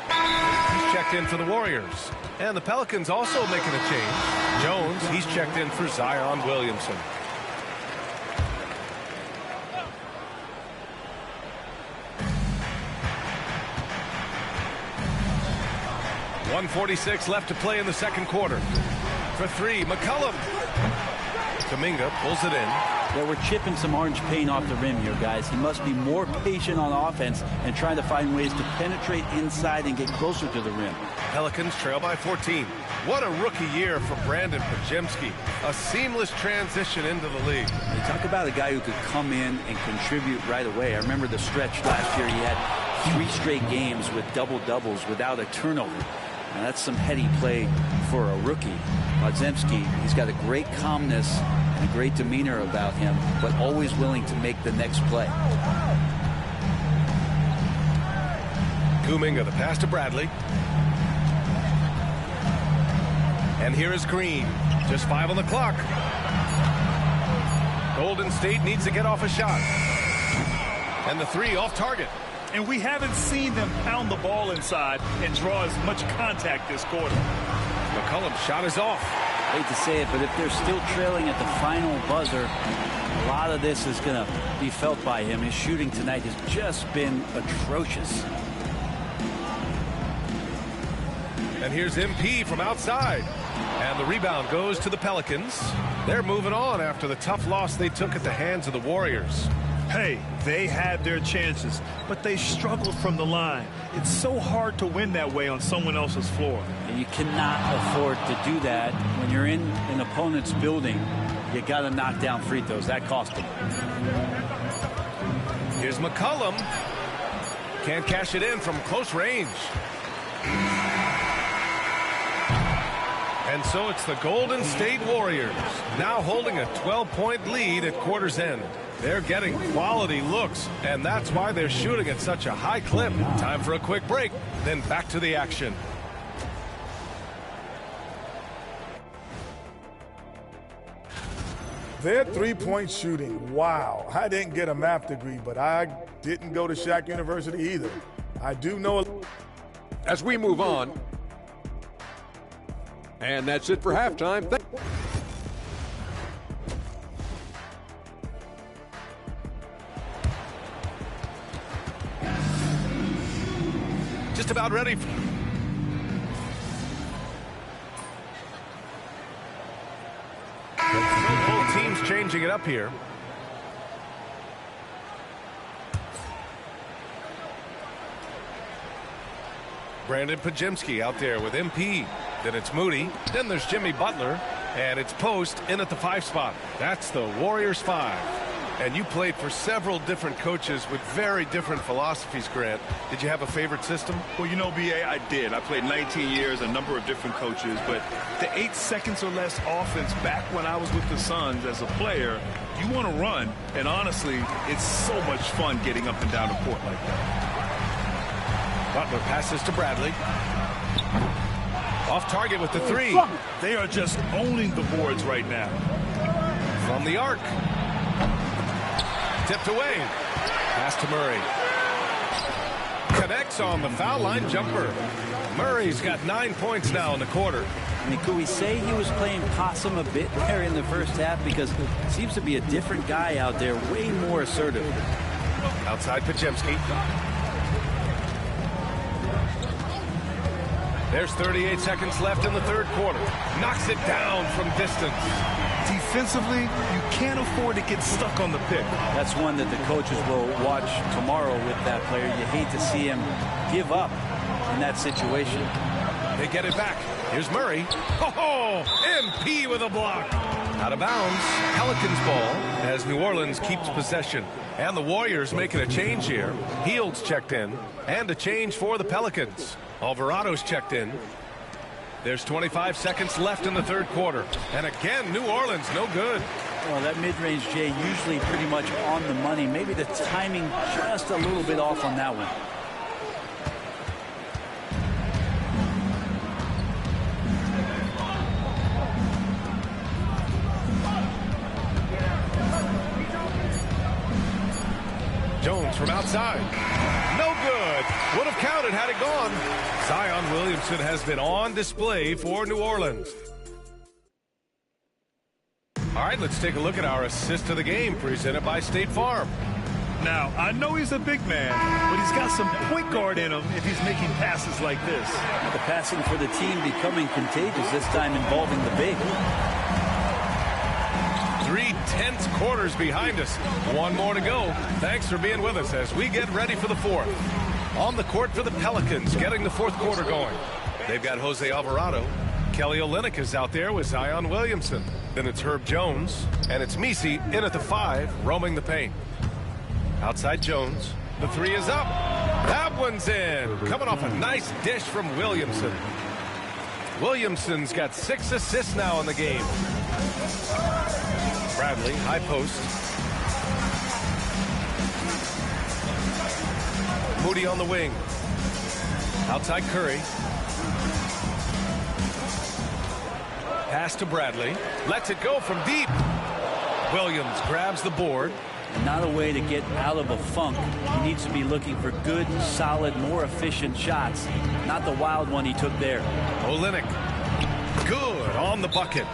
He's checked in for the Warriors. And the Pelicans also making a change. Jones, he's checked in for Zion Williamson. .146 left to play in the second quarter. For 3, McCollum. Kuminga pulls it in. Yeah, we're chipping some orange paint off the rim here, guys. He must be more patient on offense and trying to find ways to penetrate inside and get closer to the rim. Pelicans trail by 14. What a rookie year for Brandon Podziemski. A seamless transition into the league. They talk about a guy who could come in and contribute right away. I remember the stretch last year. He had 3 straight games with double-doubles without a turnover. Now, that's some heady play for a rookie. Podziemski, he's got a great calmness and a great demeanor about him, but always willing to make the next play. Kuminga, the pass to Bradley. And here is Green. Just 5 on the clock. Golden State needs to get off a shot. And the 3 off target. And we haven't seen them pound the ball inside and draw as much contact this quarter. McCollum's shot is off. Hate to say it, but if they're still trailing at the final buzzer, a lot of this is going to be felt by him. His shooting tonight has just been atrocious. And here's MP from outside. And the rebound goes to the Pelicans. They're moving on after the tough loss they took at the hands of the Warriors. Hey, they had their chances, but they struggled from the line. It's so hard to win that way on someone else's floor. And you cannot afford to do that when you're in an opponent's building. You got to knock down free throws. That cost them. Here's McCollum. Can't cash it in from close range. And so it's the Golden State Warriors now holding a 12-point lead at quarter's end. They're getting quality looks, and that's why they're shooting at such a high clip. Time for a quick break, then back to the action. Their three-point shooting, wow. I didn't get a math degree, but I didn't go to Shaq University either. I do know. As we move on, and that's it for halftime. Just about ready. Both teams changing it up here. Brandon Podziemski out there with MP. Then it's Moody. Then there's Jimmy Butler. And it's Post in at the 5 spot. That's the Warriors 5. And you played for several different coaches with very different philosophies, Grant. Did you have a favorite system? Well, you know, B.A., I did. I played 19 years, a number of different coaches. But the 8 seconds or less offense back when I was with the Suns as a player, you want to run. And honestly, it's so much fun getting up and down the court like that. Butler passes to Bradley. Off target with the three. They are just owning the boards right now. From the arc. Tipped away. Pass to Murray. Connects on the foul line jumper. Murray's got 9 points now in the quarter. I mean, could we say he was playing possum a bit there in the first half? Because it seems to be a different guy out there, way more assertive. Outside Podziemski. There's 38 seconds left in the third quarter. Knocks it down from distance. Defensively, you can't afford to get stuck on the pick. That's one that the coaches will watch tomorrow with that player. You hate to see him give up in that situation. They get it back. Here's Murray. Oh, MP with a block. Out of bounds. Pelicans ball as New Orleans keeps possession. And the Warriors making a change here. Hields checked in. And a change for the Pelicans. Alvarado's checked in. There's 25 seconds left in the third quarter. And again, New Orleans no good. Well, that mid-range, Jay, usually pretty much on the money. Maybe the timing just a little bit off on that one. Jones from outside. No good. Would have counted had it gone. Zion Williamson has been on display for New Orleans. All right, let's take a look at our assist of the game presented by State Farm. Now, I know he's a big man, but he's got some point guard in him if he's making passes like this. The passing for the team becoming contagious, this time involving the big. 3 tense quarters behind us. One more to go. Thanks for being with us as we get ready for the fourth. On the court for the Pelicans, getting the fourth quarter going. They've got Jose Alvarado. Kelly Olynyk is out there with Zion Williamson. Then it's Herb Jones, and it's Messi in at the 5, roaming the paint. Outside Jones. The 3 is up. That one's in. Coming off a nice dish from Williamson. Williamson's got 6 assists now in the game. Bradley, high post. Moody on the wing. Outside Curry. Pass to Bradley. Lets it go from deep. Williams grabs the board. Not a way to get out of a funk. He needs to be looking for good, solid, more efficient shots. Not the wild one he took there. Olynyk. Good on the bucket.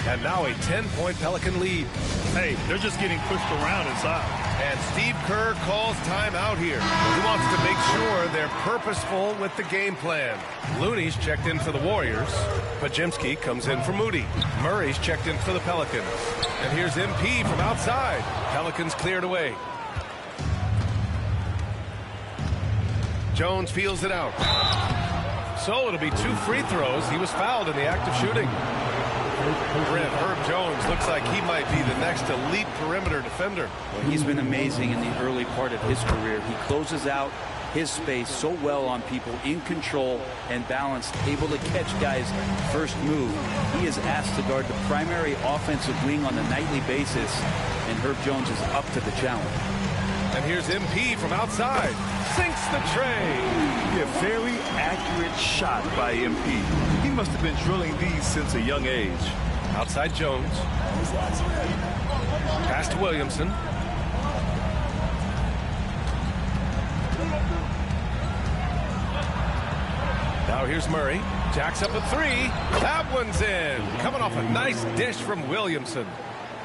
And now a 10-point Pelican lead. Hey, they're just getting pushed around inside. And Steve Kerr calls timeout here. He wants to make sure they're purposeful with the game plan. Looney's checked in for the Warriors. Podziemski comes in for Moody. Murray's checked in for the Pelicans. And here's MP from outside. Pelicans cleared away. Jones feels it out. So it'll be 2 free throws. He was fouled in the act of shooting. Herb Jones looks like he might be the next elite perimeter defender. Well, he's been amazing in the early part of his career. He closes out his space so well on people, in control and balanced, able to catch guys' first move. He is asked to guard the primary offensive wing on a nightly basis, and Herb Jones is up to the challenge. And here's MP from outside. Sinks the tray. A very accurate shot by MP. He must have been drilling these since a young age. Outside Jones. Pass to Williamson. Now here's Murray. Jacks up a 3. That one's in. Coming off a nice dish from Williamson.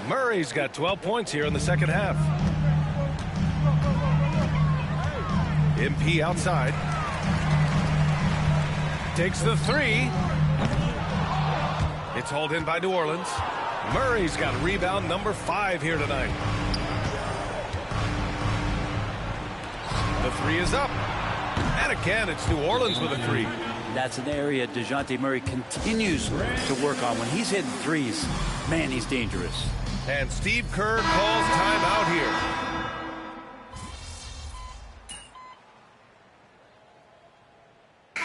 Murray's got 12 points here in the second half. MP outside. Takes the 3. It's hauled in by New Orleans. Murray's got rebound number 5 here tonight. The 3 is up. And again, it's New Orleans with a 3. That's an area DeJounte Murray continues to work on. When he's hitting threes, man, he's dangerous. And Steve Kerr calls timeout here.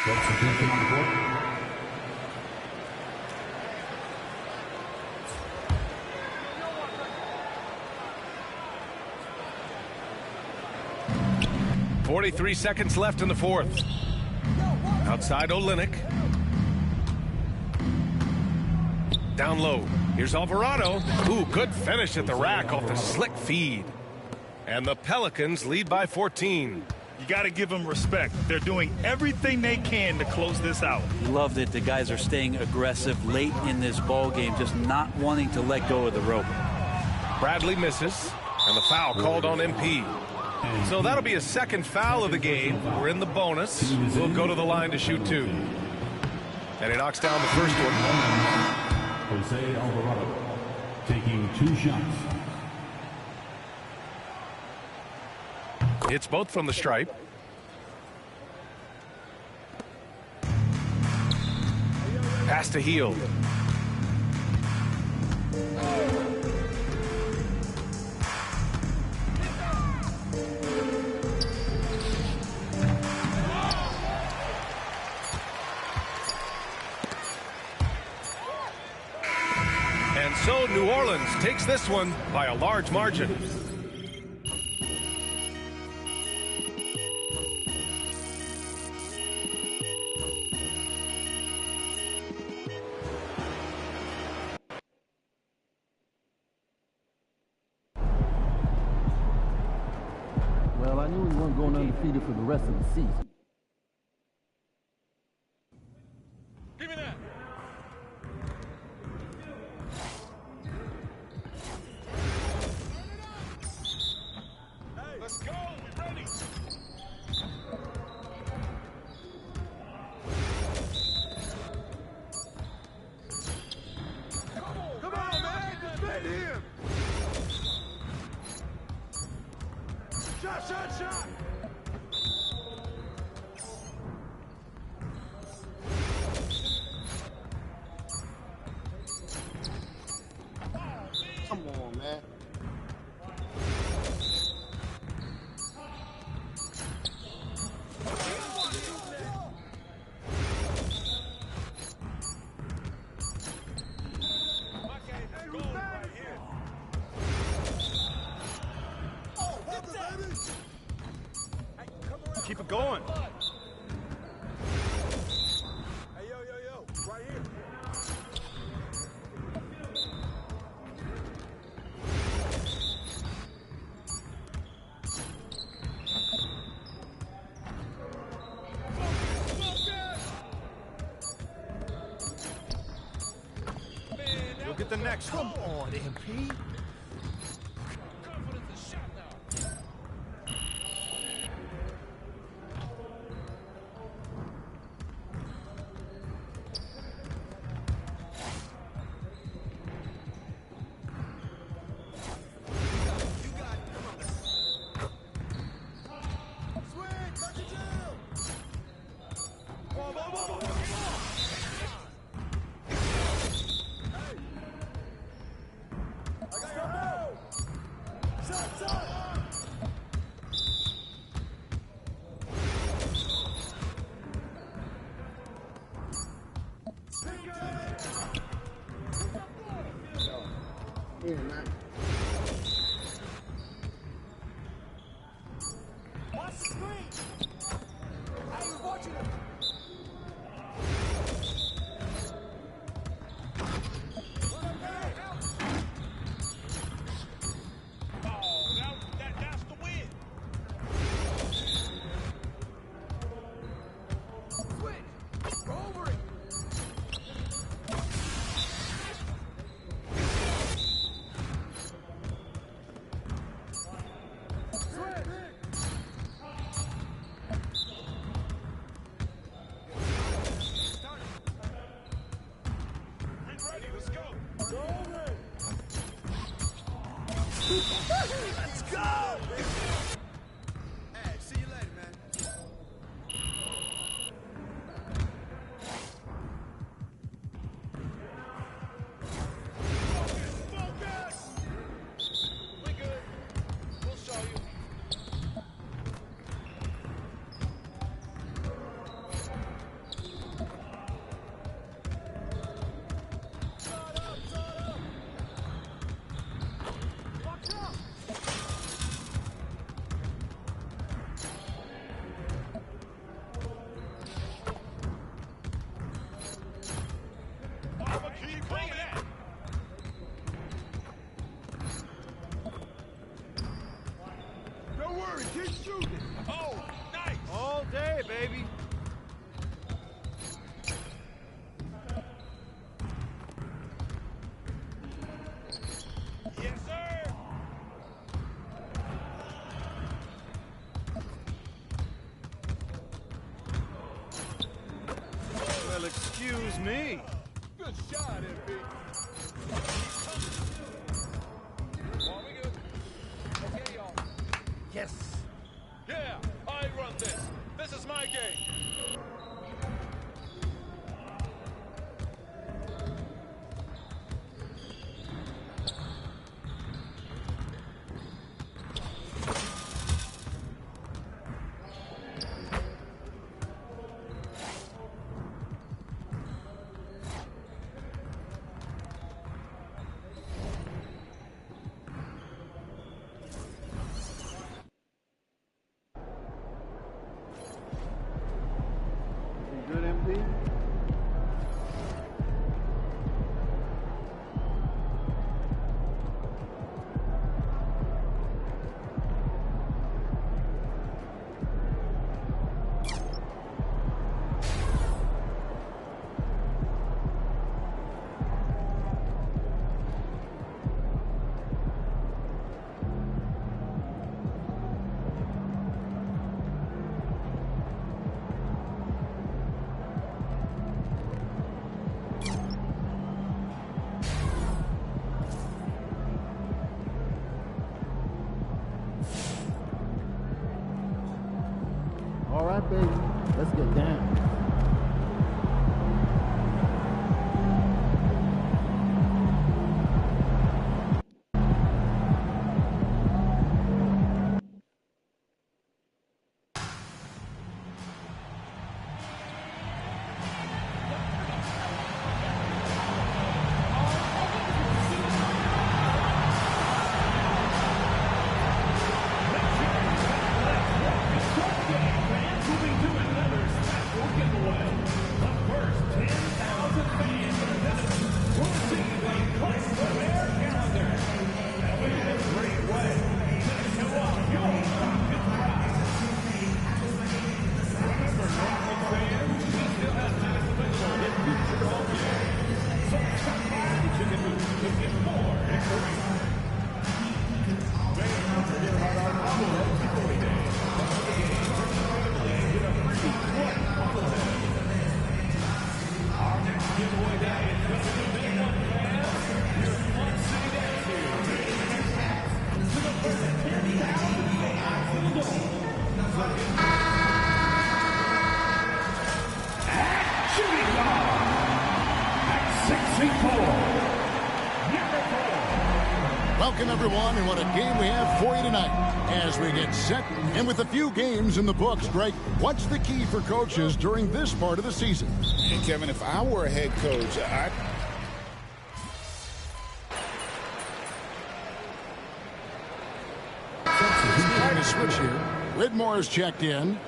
Substitution on the court. .43 seconds left in the fourth. Outside Olynyk. Down low. Here's Alvarado. Ooh, good finish at the rack off the slick feed. And the Pelicans lead by 14. You got to give them respect. They're doing everything they can to close this out. Loved it. The guys are staying aggressive late in this ball game, just not wanting to let go of the rope. Bradley misses, and the foul called on MP. So that'll be a second foul of the game. We're in the bonus. We'll go to the line to shoot 2. And he knocks down the first one. Jose Alvarado taking 2 shots. It's both from the stripe. Pass to Hield. And so New Orleans takes this one by a large margin. Well, I knew we weren't going undefeated for the rest of the season. Give me that. Hey, let's go. We're ready. Come on, man. Defend him. Shot, shot, shot. Come on, man. Keep it going. Hey, yo, yo, yo. Right here. You'll get the next one. Come on, MP. Here, man. Watch the screen. I was watching him. That's the win. Switch. Go over it. Let's go! Hey, see you later, man. Focus! We good. We'll show you. Keep shooting. Oh, nice. All day, baby. Yes, sir. Well, excuse me. Good shot, MP. Are we good? Okay, y'all. Yes. Yeah, I run this. This is my game. Good, MP? All right, baby. Let's get down. Welcome, everyone, and what a game we have for you tonight as we get set. And with a few games in the books, Drake, what's the key for coaches during this part of the season? And Kevin, if I were a head coach, Trying to switch here. Widmore's checked in,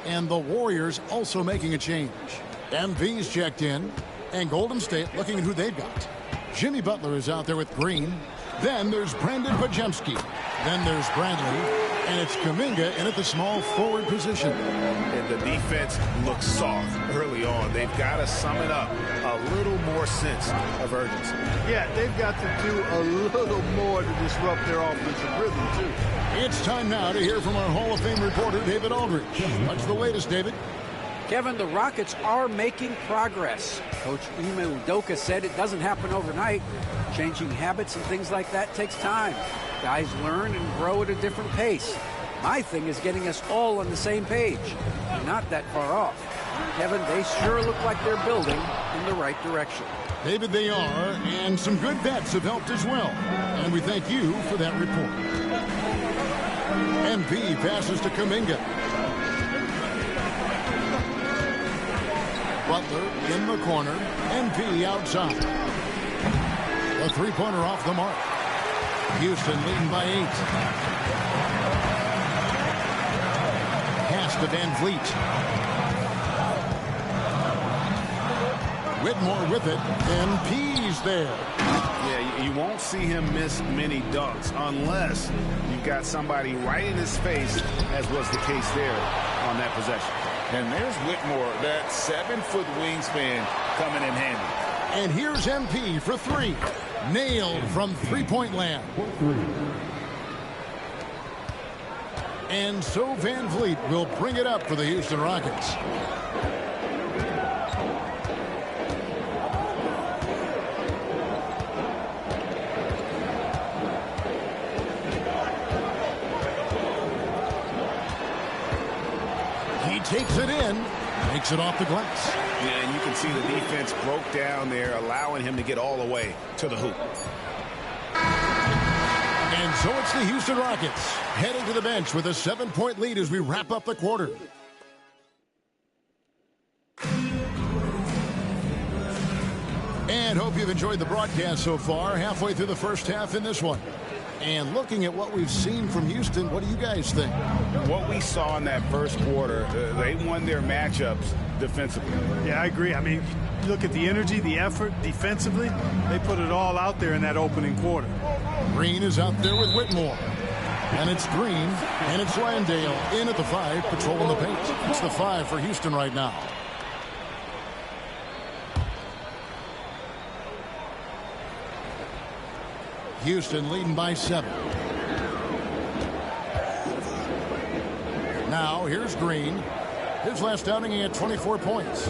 and the Warriors also making a change. MV's checked in, and Golden State looking at who they've got. Jimmy Butler is out there with Green. Then there's Brandon Pajemski. Then there's Bradley. And it's Kuminga in at the small forward position. And the defense looks soft early on. They've got to sum it up a little more sense of urgency. Yeah, they've got to do a little more to disrupt their offensive rhythm, too. It's time now to hear from our Hall of Fame reporter, David Aldridge. What's the latest, David? Kevin, the Rockets are making progress. Coach Ime Udoka said it doesn't happen overnight. Changing habits and things like that takes time. Guys learn and grow at a different pace. My thing is getting us all on the same page. We're not that far off. Kevin, they sure look like they're building in the right direction. David, they are, and some good vets have helped as well. And we thank you for that report. MV passes to Kuminga. Butler in the corner. MV outside. A three-pointer off the mark. Houston leading by 8. Pass to Van Vliet. Whitmore with it, and P's there. Yeah, you won't see him miss many dunks unless you've got somebody right in his face, as was the case there on that possession. And there's Whitmore, that 7-foot wingspan coming in handy. And here's MP for three. Nailed from three-point land. And so Van Vliet will bring it up for the Houston Rockets. He takes it in, makes it off the glass. Yeah, and you can see the defense broke down there, allowing him to get all the way to the hoop. And so it's the Houston Rockets heading to the bench with a 7-point lead as we wrap up the quarter. And hope you've enjoyed the broadcast so far, halfway through the first half in this one. And looking at what we've seen from Houston, what do you guys think? What we saw in that first quarter, they won their matchups defensively. Yeah, I agree. I mean, look at the energy, the effort defensively. They put it all out there in that opening quarter. Green is out there with Whitmore. And it's Green, and it's Landale in at the 5, patrolling the paint. It's the 5 for Houston right now. Houston leading by 7. Now here's Green. His last outing he had 24 points.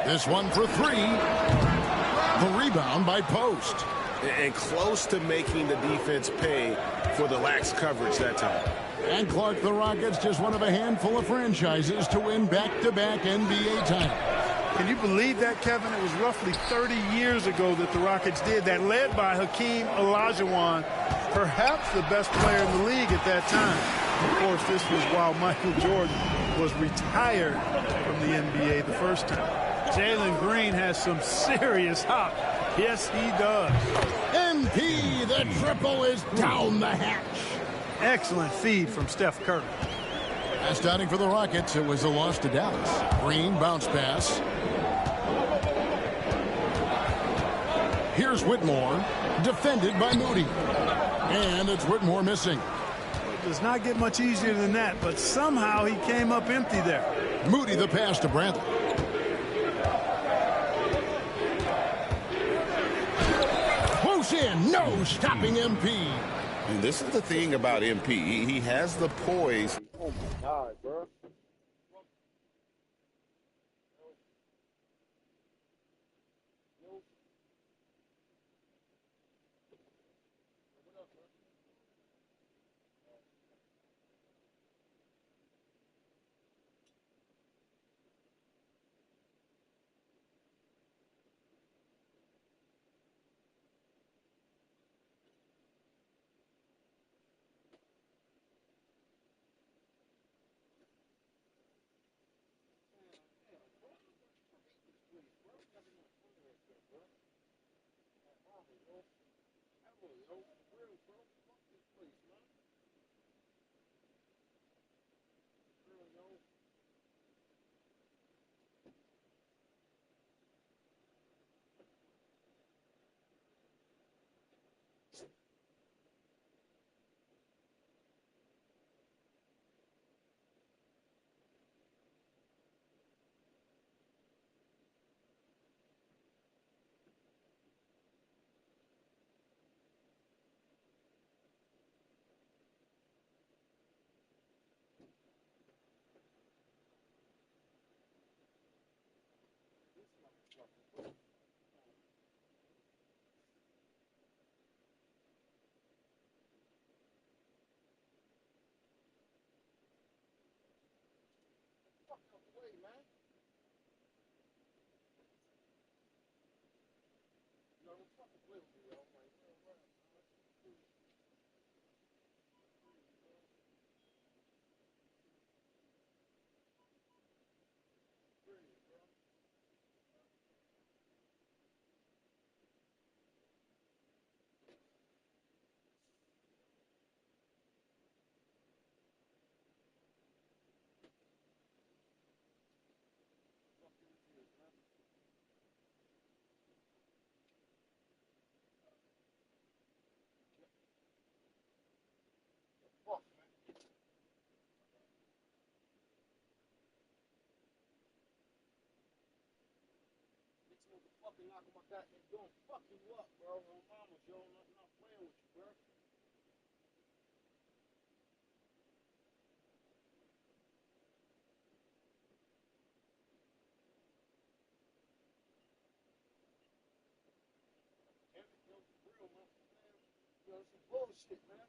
This one for 3. The rebound by Post. And close to making the defense pay for the lax coverage that time. And Clark, the Rockets, just one of a handful of franchises to win back-to-back NBA titles. Can you believe that, Kevin? It was roughly 30 years ago that the Rockets did that, led by Hakeem Olajuwon, perhaps the best player in the league at that time. Of course, this was while Michael Jordan was retired from the NBA the first time. Jalen Green has some serious hop. Yes, he does. MP, the triple is down the hatch. Excellent feed from Steph Curry. Last outing for the Rockets, it was a loss to Dallas. Green bounce pass. Here's Whitmore, defended by Moody. And it's Whitmore missing. It does not get much easier than that, but somehow he came up empty there. Moody the pass to Brantley. Close in, no stopping MP. And this is the thing about MP. He has the poise. Oh my God, bro. fucking knock on my goddamn door and fuck you up, bro. On mama, Joe. I'm not playing with you, bro. Damn it, yo, for real, man. Yo, this is bullshit, man.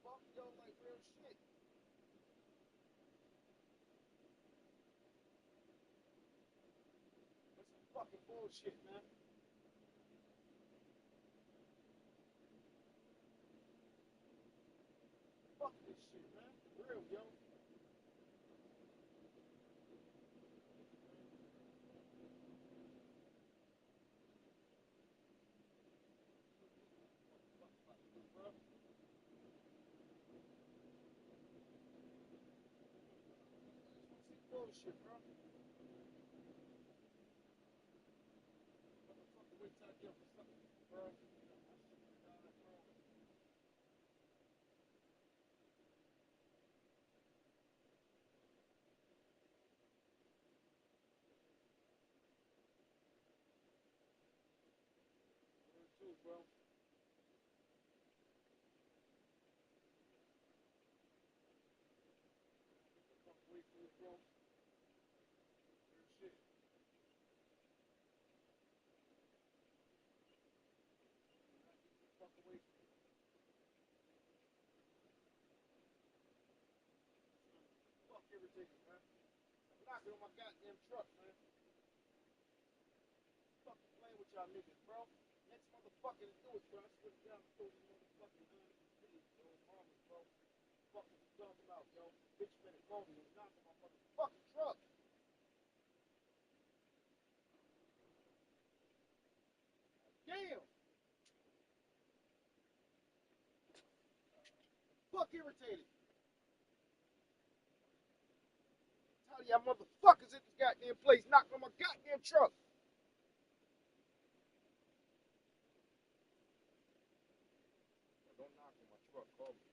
Fuck, yo, like real shit. This is fucking bullshit, man. Fuck this shit, man. For real, yo. Bullshit, bro. Motherfucker, wait till I get for something, bro. I swear to God, bro. Where to, bro? Fuck, wait for it, bro. Real shit. Fuck away from it. Fuck irritating, man. I'm knocking on my goddamn truck, man. Fucking playing with y'all niggas, bro. Next motherfucker to do it, bro. I swear to God, I'm throwing these motherfucking kids, bro. Mamas, bro. Fuck what you talking about, yo. Bitch better call me and knock on my motherfucking truck. Damn! Fuck irritated. Tell y'all motherfuckers in this goddamn place knocking on my goddamn truck. Don't knock on my truck, call me.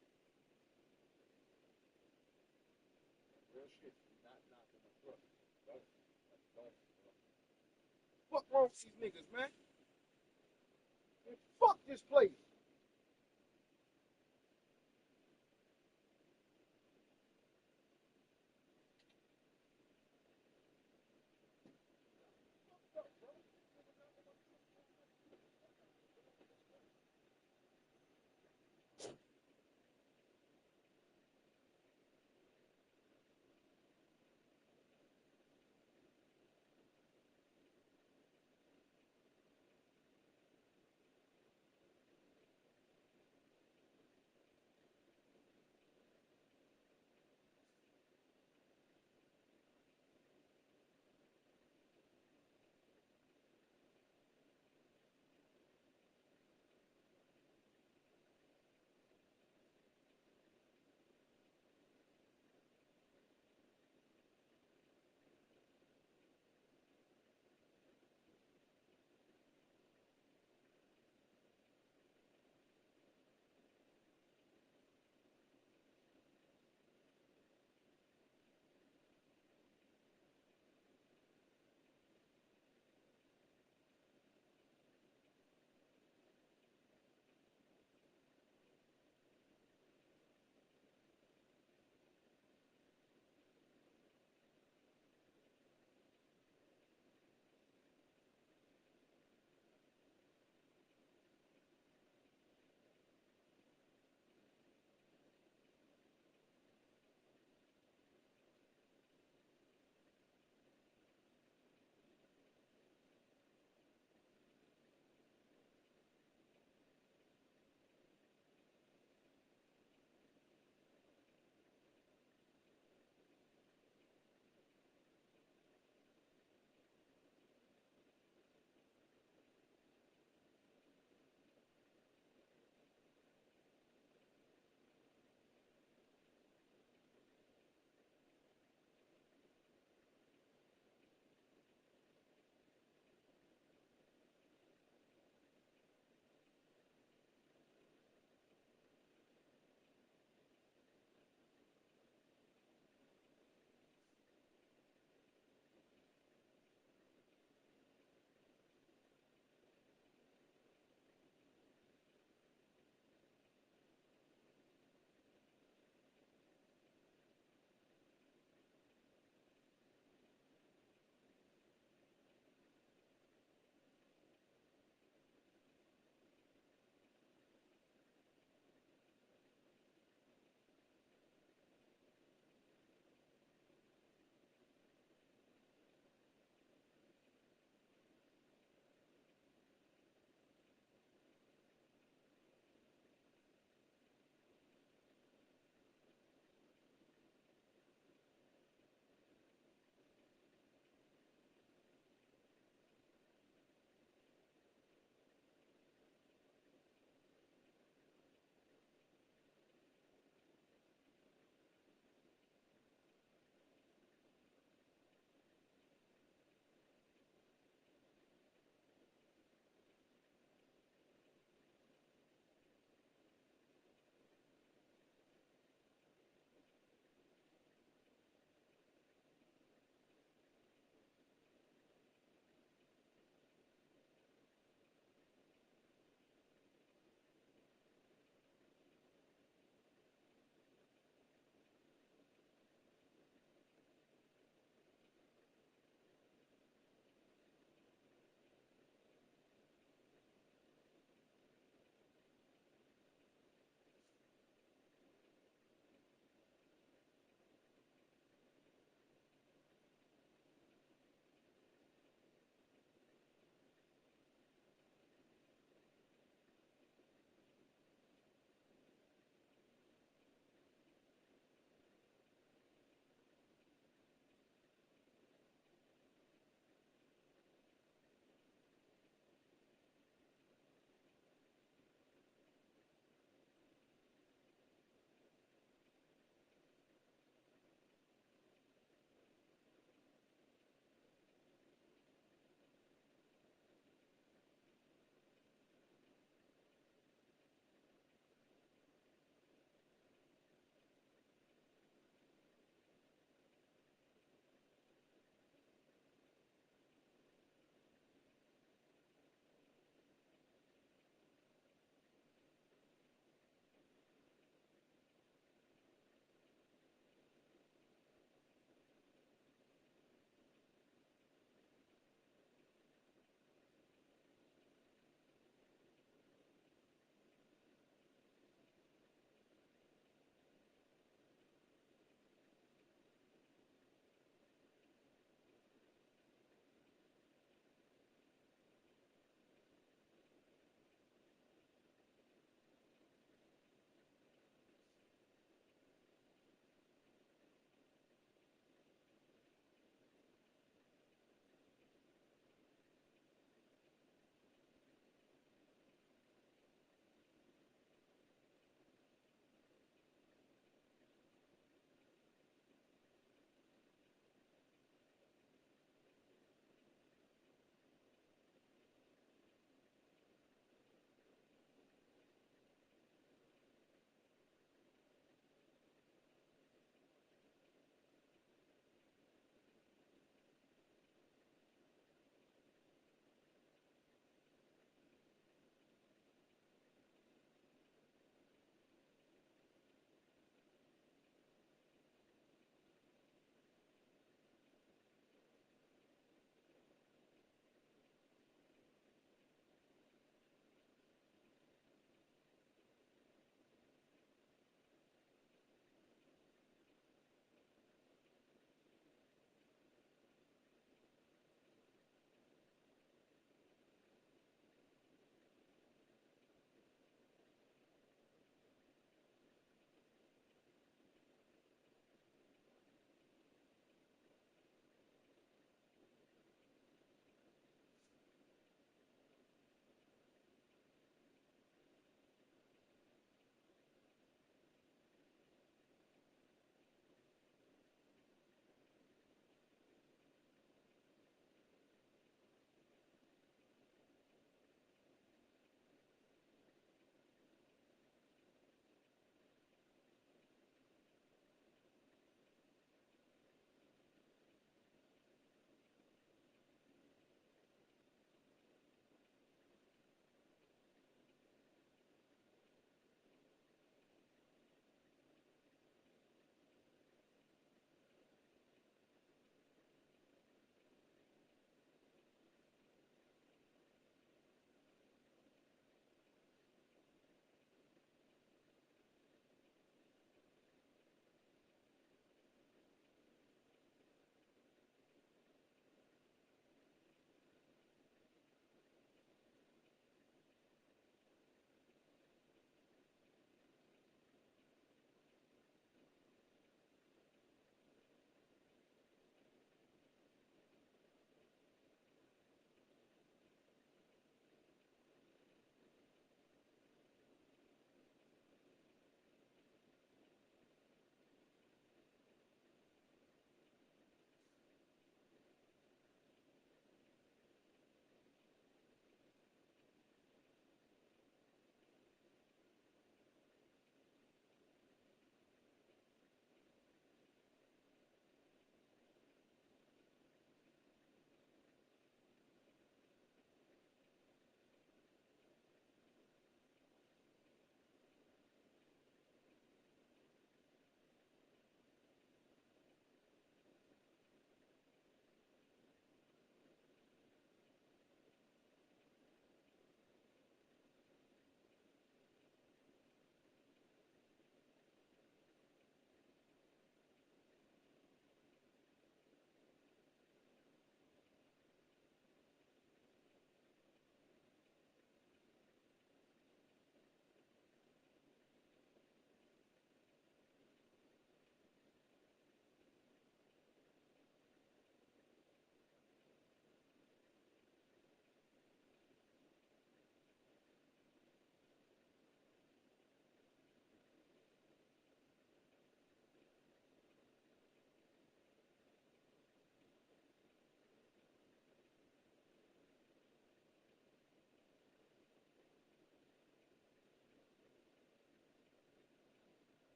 Real shit. Not knock on my truck. Don't. Fuck wrong with these niggas, man? Man, fuck this place.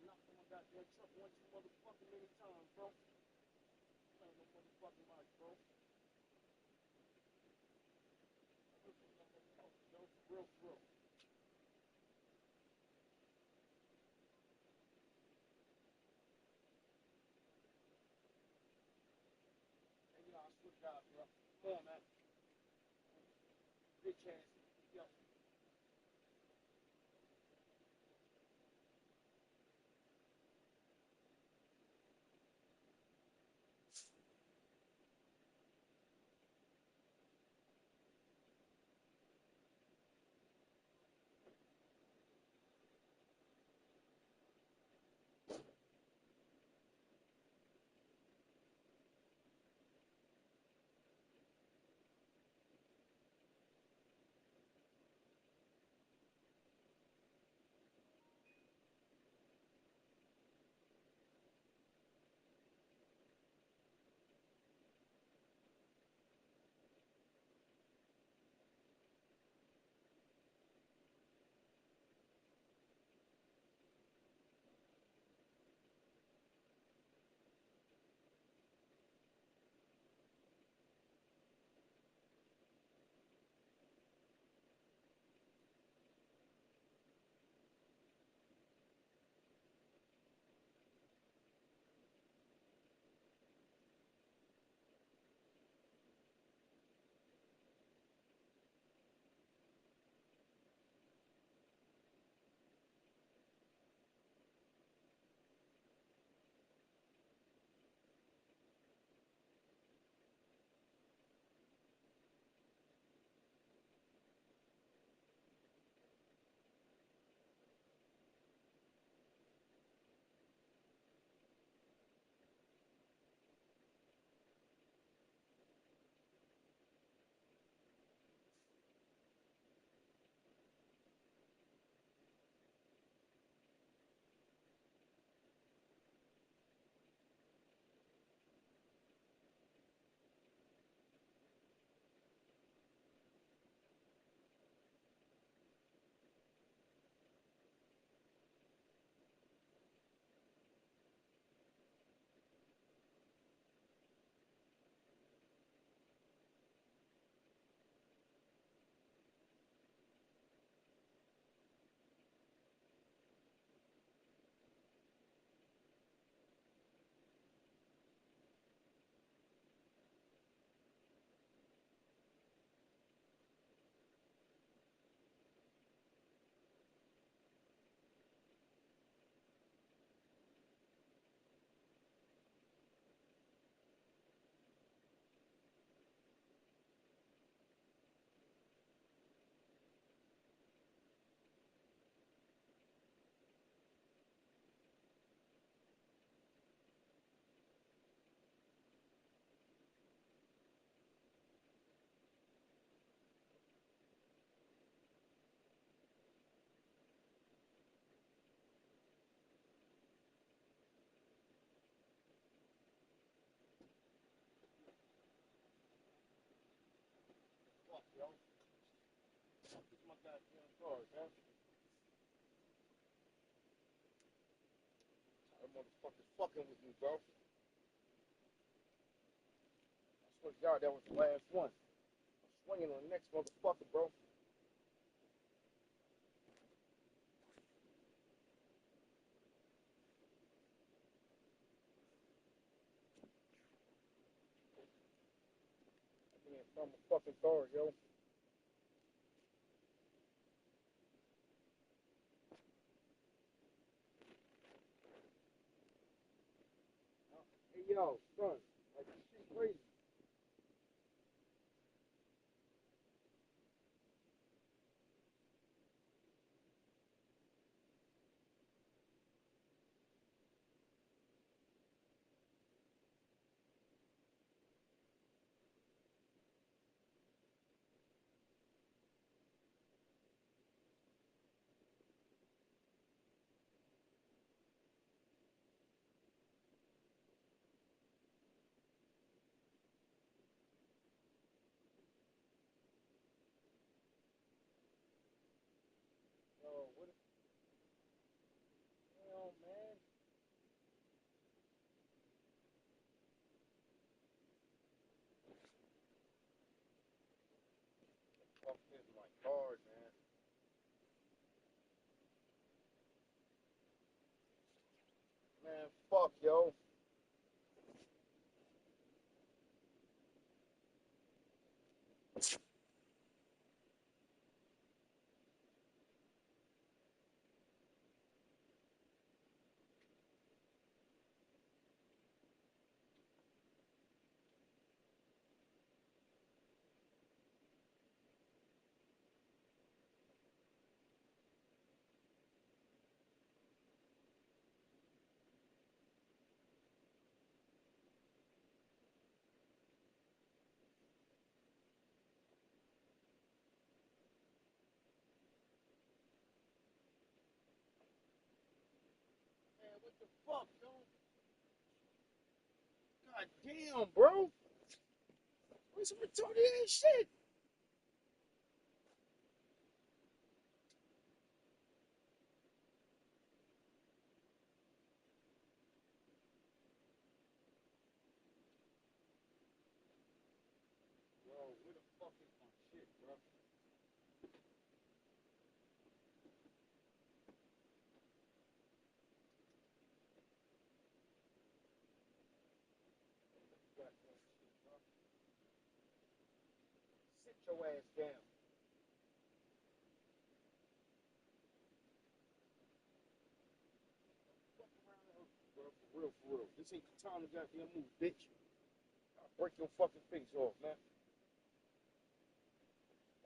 knocked on my goddamn truck one too motherfucking many times, bro. Playing no motherfucking life, bro. Real, real. Hey, yo, I swear to God, bro. Come on, man. Bitch ass. Yo. Fuck, yo. Fuck is my goddamn card, man. That motherfucker's fucking with me, bro. I swear to God, that was the last one. I'm swinging on the next motherfucker, bro. I can't find my fucking card, yo. Hey, yo, son. Like, this shit crazy. hitting like hard, man. Man, fuck, yo. Man, what the fuck, yo? God damn, bro. What's some retarded ass shit? Bro, where the fuck is my shit, bro? Goddamn shit, bro. Sit your ass down. Fuck around and hurt you, bro. For real, for real. This ain't the time to goddamn move, bitch. I'll break your fucking face off, man.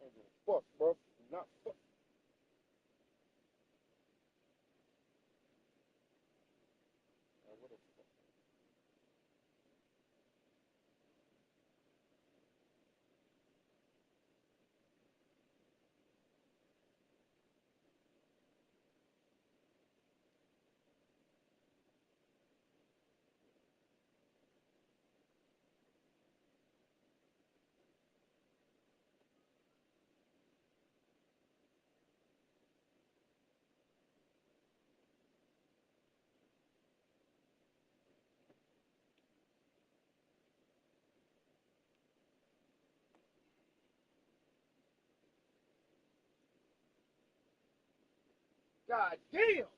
I ain't gonna fuck, bro. Do not fuck. Man, what the fuck? God damn!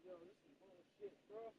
Yo, this is bullshit, bro.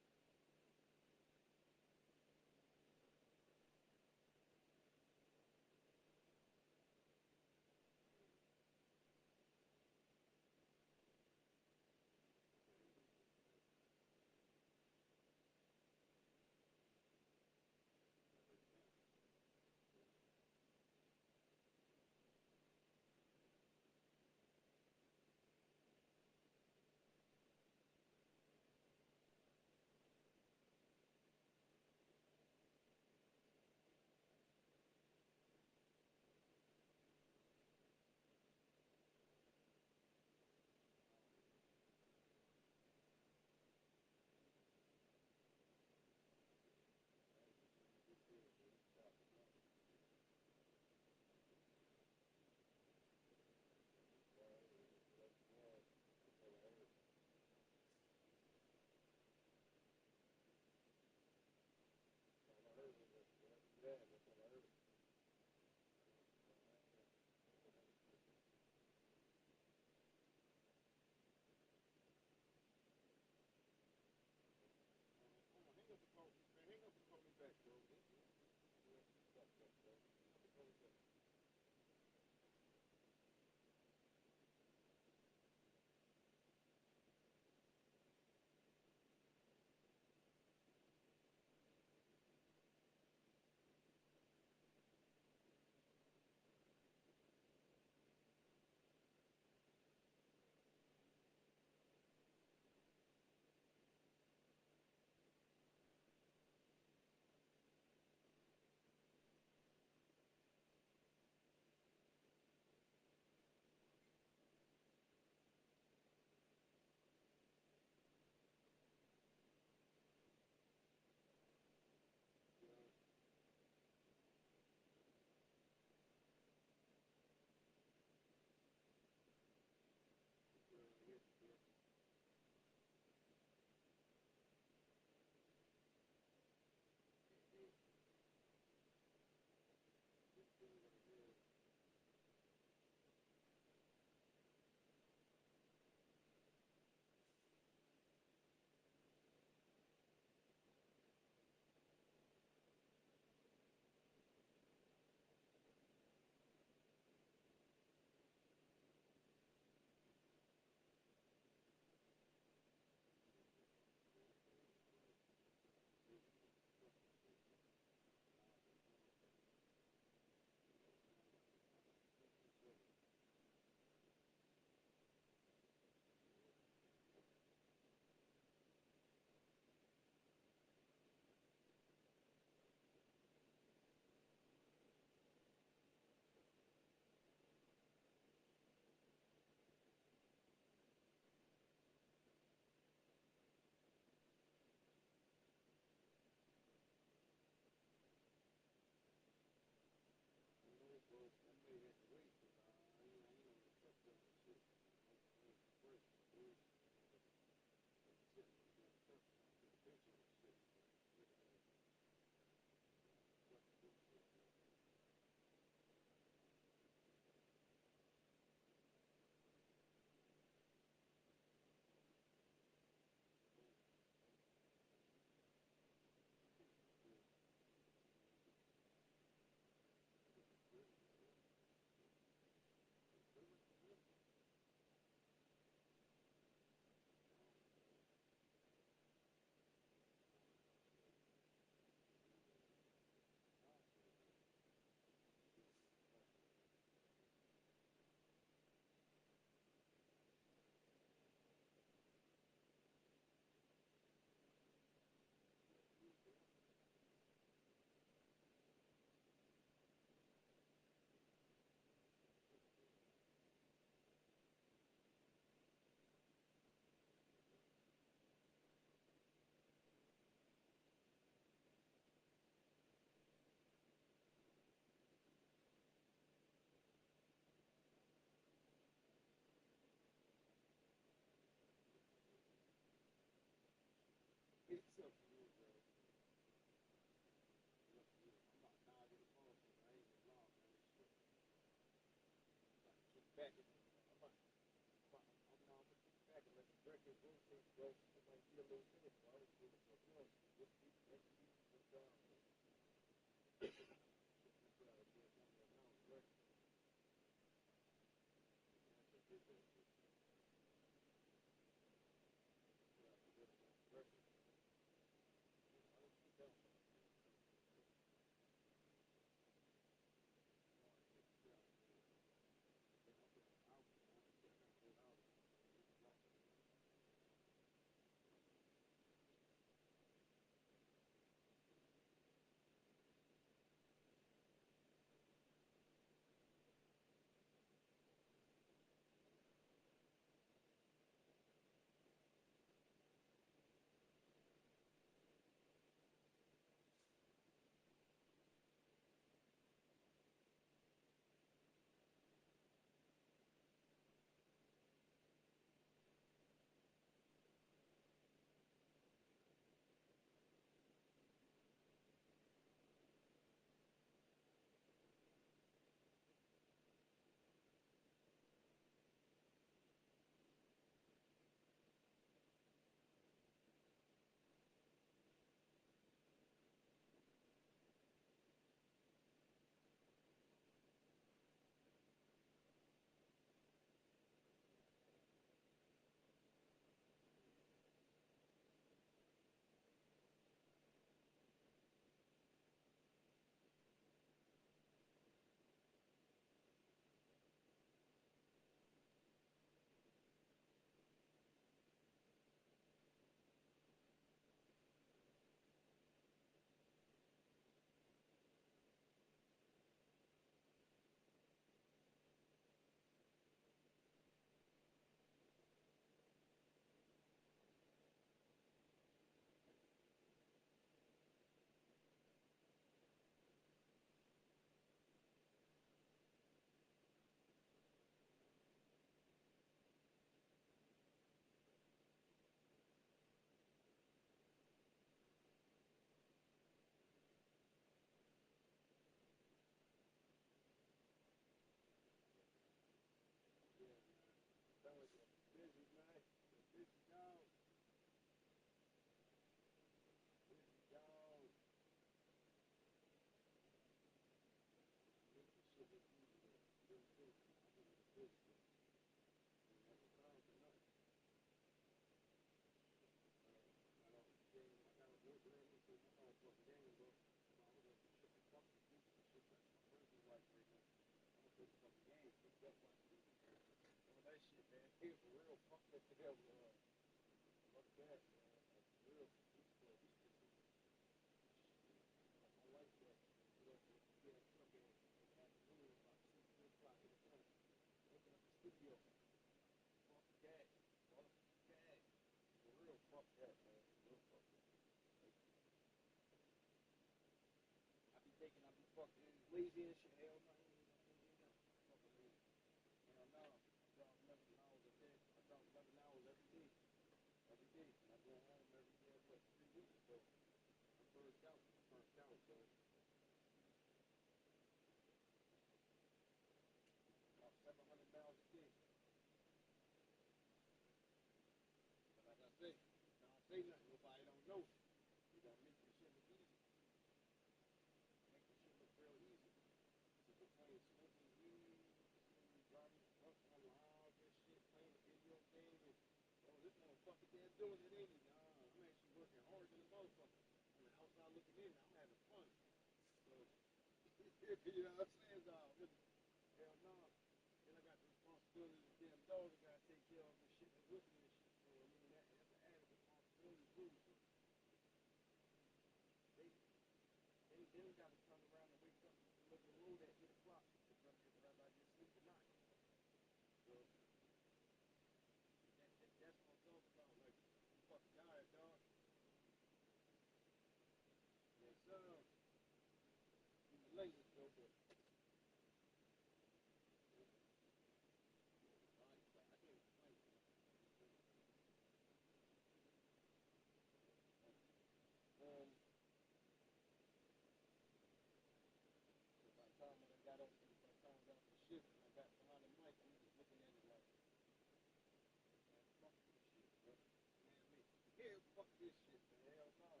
this shit, man. Hell no.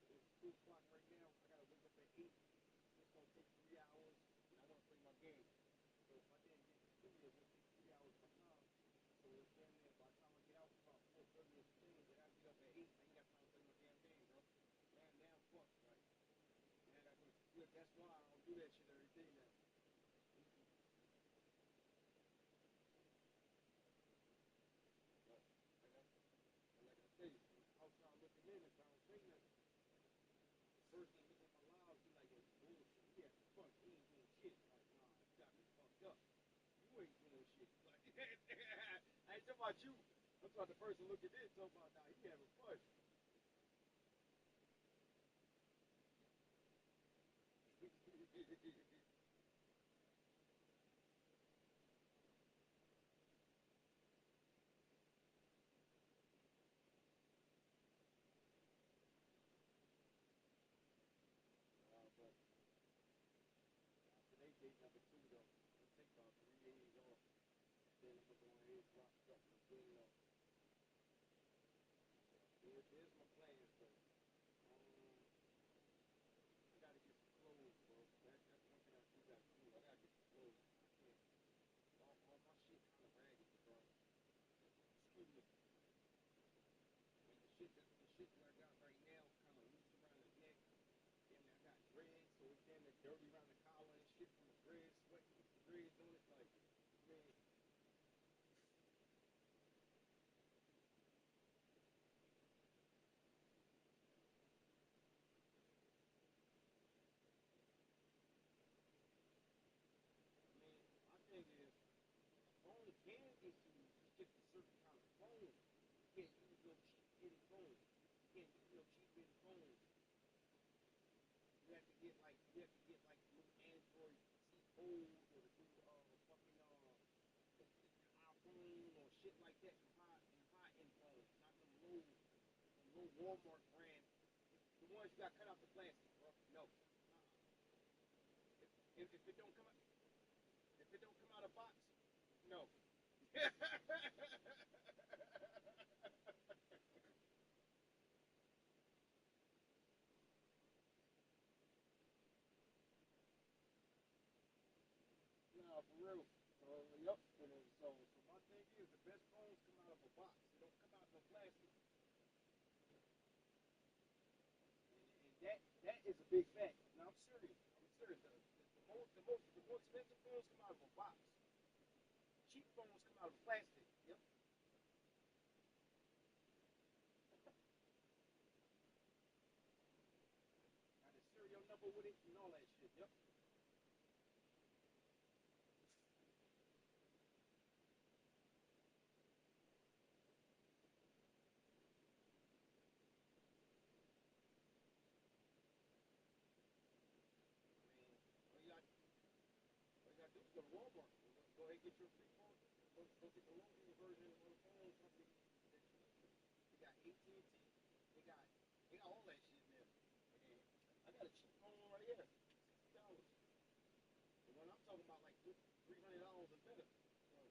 It's 2 o'clock right now. I gotta wake up at 8. It's gonna take 3 hours, and I wanna play my game. So if I didn't get to the studio, it's gonna take 3 hours my time. So it's damn near by the time I get out, it's about 4:30 or something. Then I get up at 8. I ain't got time to play my damn game, bro. Now fuck, like. Man, I go to sleep. That's why I don't do that shit every day now. But like I say, outside looking in, if I don't say nothing, the first thing look at my lives, be like, yo, you bullshit. He having fun. He ain't doing shit. Like, nah, you got me fucked up. You ain't doing shit. Like, I ain't talking about you. I'm talking about the person looking in, talking about, nah, he having fun. But today, day number 2, though. It'll take about 3 days off. Then I'm going to go ahead and rock stuff from the beginning up. There's my plans, though. I gotta get some clothes, bro. That's one thing I do gotta do. I gotta get some clothes. I can't. All my shit kind of raggedy, bro. Excuse me. Like the shit that I got right now is kind of loose around the neck. Damn, I got dreads, so it's damn near dirty around the collar and shit from the dreads, sweating with the dreads on it. Like, man. I mean, my thing is, a phone can get used. It's just a certain kind of phone. You can't use no cheap any phone. You can't use no cheap any phone. You have to get like the new Android T Fold or the new fucking the iPhone or shit like that. High end phones, not the low Walmart brand. The ones you got cut out the plastic, bro. No. If it don't come out, if it don't come out of box, no. Nah, for real. Yup. So my thing is, the best phones come out of a box. They don't come out of no plastic. And that is a big fact. Now I'm serious. The more expensive phones come out of a box. Cheap phones come out of plastic. Yep. Got a serial number with it and all that shit. Yep. All you gotta do is go to Walmart. Go ahead and get your free phone. Go get the low-end version of the phone company that you use. They got AT&T. They got all that shit in there. And I got a cheap phone right here, $60. The one I'm talking about like $300 or better. So,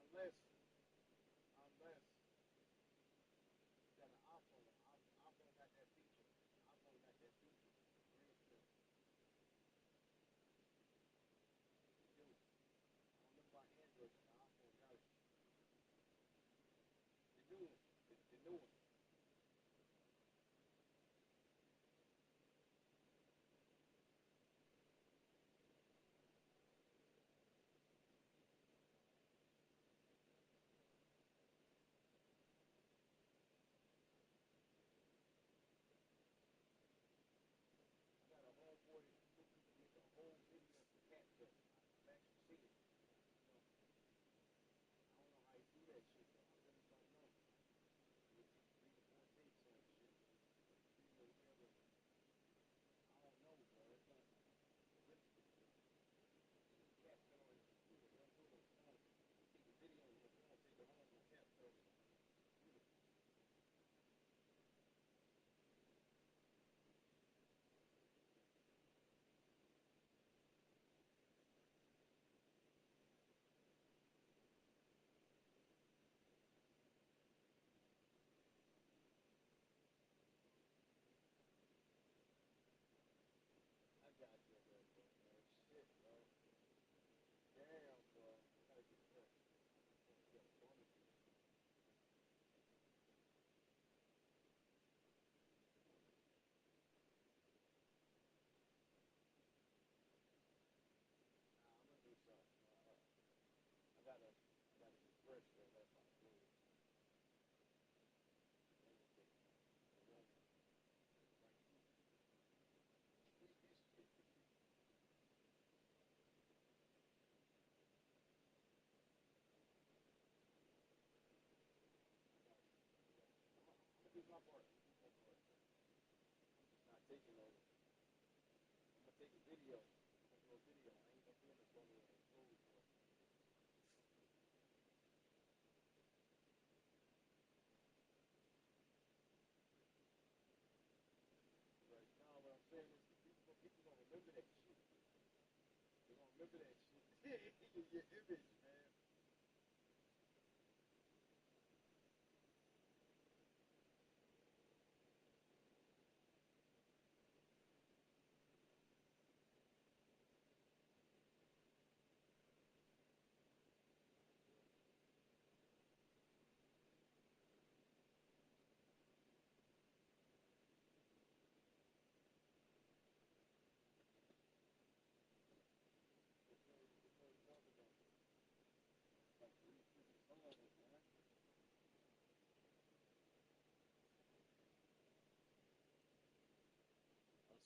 unless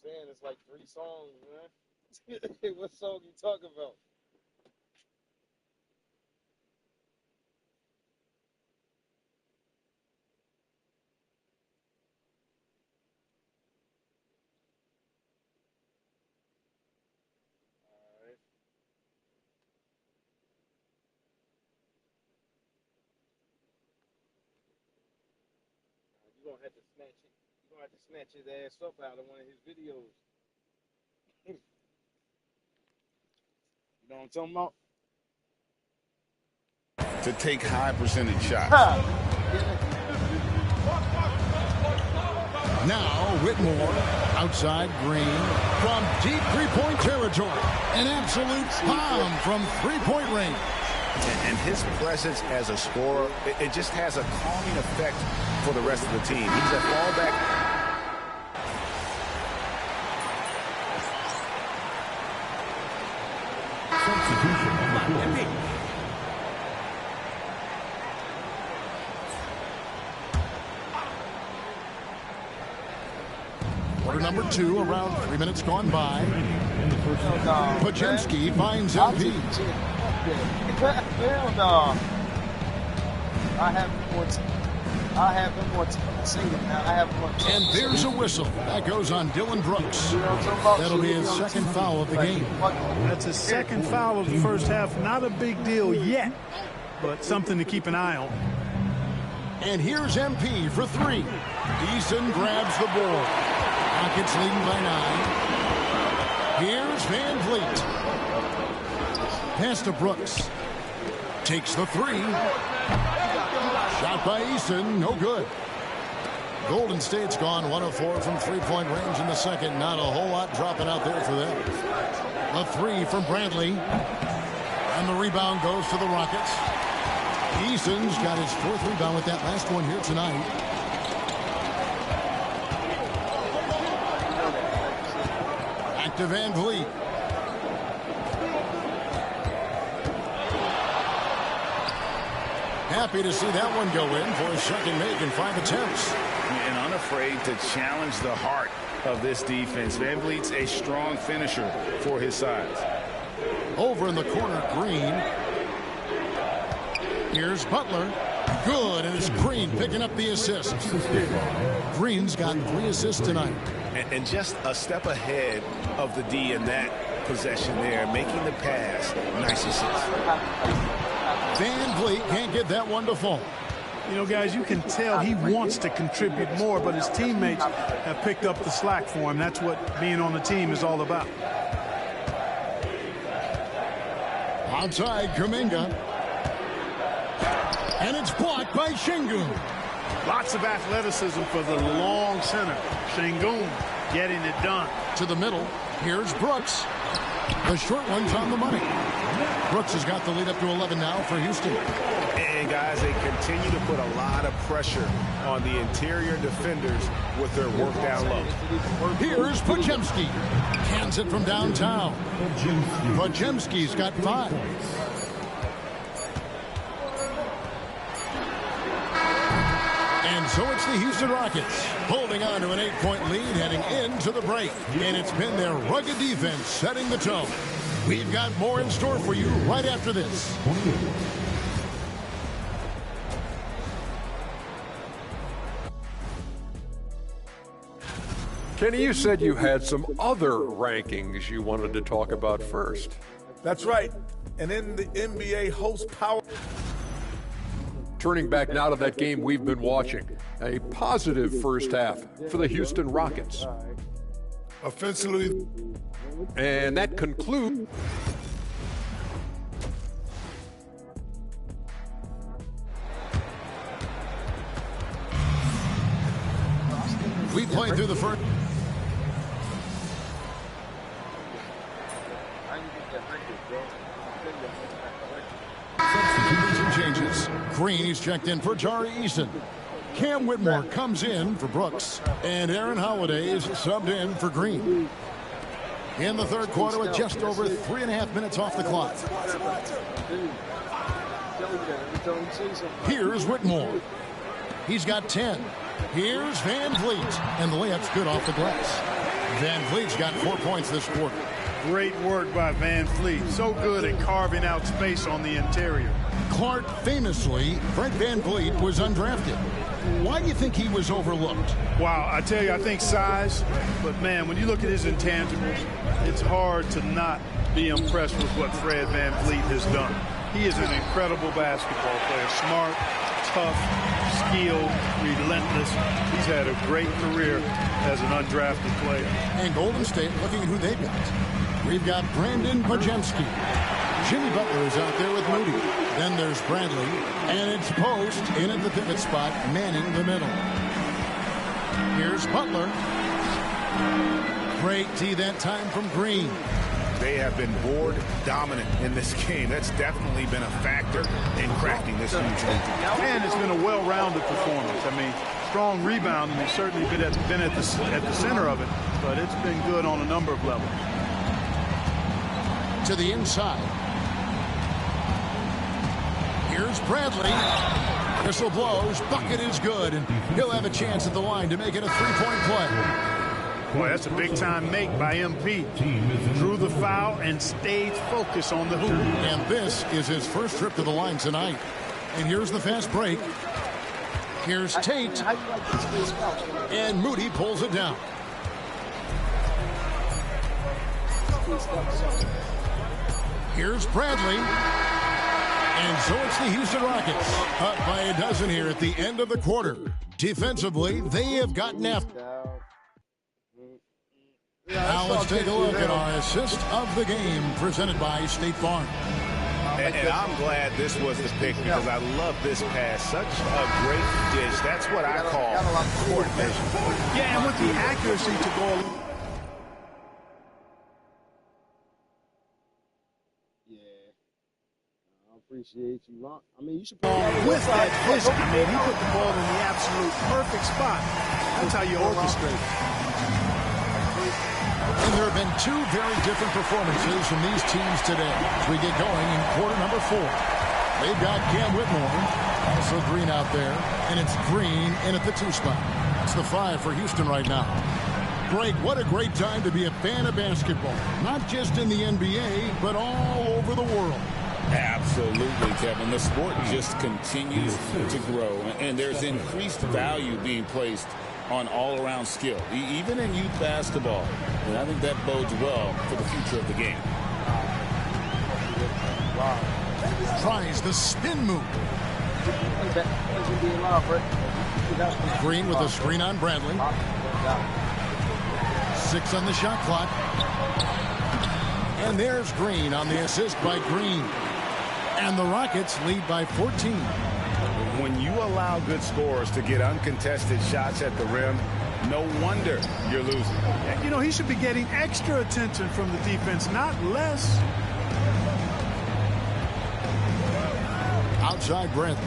Saying it's like 3 songs, man. What song you talking about? Alright. You're gonna have to snatch it. You're gonna have to snatch his ass up out of one of his videos. You know what I'm talking about? To take high percentage shots. Now Whitmore, outside Green, from deep three-point territory. An absolute bomb from three-point range. And his presence as a scorer, it just has a calming effect for the rest of the team. He's a fallback. Quarter number 2, around 3 minutes gone by. Podziemski finds MP. Hell no. I have him more singing now. I have more. And there's a whistle. That goes on Dylan Brooks. That'll be his second foul of the game. That's his second foul of the first half. Not a big deal yet, but something to keep an eye on. And here's MP for 3. Eason grabs the board. Rockets leading by 9. Here's Van Vliet. Pass to Brooks. Takes the 3. Shot by Eason, no good. Golden State's gone 1 of 4 from three-point range in the second. Not a whole lot dropping out there for them. A 3 from Bradley. And the rebound goes to the Rockets. Eason's got his 4th rebound with that last one here tonight. Back to Van Vliet. Happy to see that one go in for his second make in 5 attempts. And unafraid to challenge the heart of this defense. Van Vliet's a strong finisher for his size. Over in the corner, Green. Here's Butler. Good, and it's Green picking up the assist. Green's got 3 assists tonight. And just a step ahead of the D in that possession there, making the pass. Nice assist. Van Vliet can't get that one to fall. You know, guys, you can tell he wants to contribute more, but his teammates have picked up the slack for him. That's what being on the team is all about. Outside, Kuminga. And it's blocked by Şengün. Lots of athleticism for the long center. Şengün getting it done. To the middle, here's Brooks. The short one's on the money. Brooks has got the lead up to 11 now for Houston. And guys, they continue to put a lot of pressure on the interior defenders with their work down low. Here's Podziemski. Cans it from downtown. Podziemski's got 5. And so it's the Houston Rockets holding on to an 8-point lead heading into the break. And it's been their rugged defense setting the tone. We've got more in store for you right after this. Kenny, you said you had some other rankings you wanted to talk about first. That's right. And in the NBA host power. Turning back now to that game we've been watching. A positive first half for the Houston Rockets. Offensively. And that concludes. We played through the first. Substitution changes. Green is checked in for Jari Eason. Cam Whitmore comes in for Brooks. And Aaron Holiday is subbed in for Green. In the third quarter with just over 3.5 minutes off the clock. Here's Whitmore. He's got 10. Here's Van Vliet. And the layup's good off the glass. Van Vliet's got 4 points this quarter. Great work by Van Vliet. So good at carving out space on the interior. Clark famously, Fred Van Vliet was undrafted. Why do you think he was overlooked? Wow, I tell you, I think size. But, man, when you look at his intangibles, it's hard to not be impressed with what Fred Van Vliet has done. He is an incredible basketball player. Smart, tough, skilled, relentless. He's had a great career as an undrafted player. And Golden State looking at who they've got. We've got Brandon Bajemski. Jimmy Butler is out there with Moody. Then there's Bradley. And it's Post in at the pivot spot, manning the middle. Here's Butler. Great D that time from Green. They have been board dominant in this game. That's definitely been a factor in crafting this huge lead. And it's been a well-rounded performance. I mean, strong rebounding. He's certainly been at the center of it, but it's been good on a number of levels. To the inside. Here's Bradley. Whistle blows. Bucket is good, and he'll have a chance at the line to make it a three-point play. Boy, that's a big-time make by MP. Drew the foul and stayed focused on the hoop. And this is his first trip to the line tonight. And here's the fast break. Here's Tate. And Moody pulls it down. Here's Bradley. And so it's the Houston Rockets. Up by a dozen here at the end of the quarter. Defensively, they have gotten after. Now let's take a look at our assist of the game presented by State Farm. And I'm glad this was the pick because I love this pass. Such a great dish. That's what I call court vision. Yeah, and with the accuracy to go. Appreciate you, Ron. I mean, you should with that vision. I mean, he put the ball in the absolute perfect spot. That's how you orchestrate. And there have been two very different performances from these teams today as we get going in quarter number 4. They've got Cam Whitmore, also Green out there, and it's Green in at the 2 spot. It's the 5 for Houston right now. Greg, what a great time to be a fan of basketball. Not just in the NBA, but all over the world. Absolutely, Kevin. The sport just continues to grow, and there's increased value being placed on all-around skill, even in youth basketball. And I think that bodes well for the future of the game. Tries the spin move. Green with a screen on Bradley. 6 on the shot clock. And there's Green on the assist by Green. And the Rockets lead by 14. When you allow good scorers to get uncontested shots at the rim, no wonder you're losing. You know, he should be getting extra attention from the defense, not less. Outside Brent.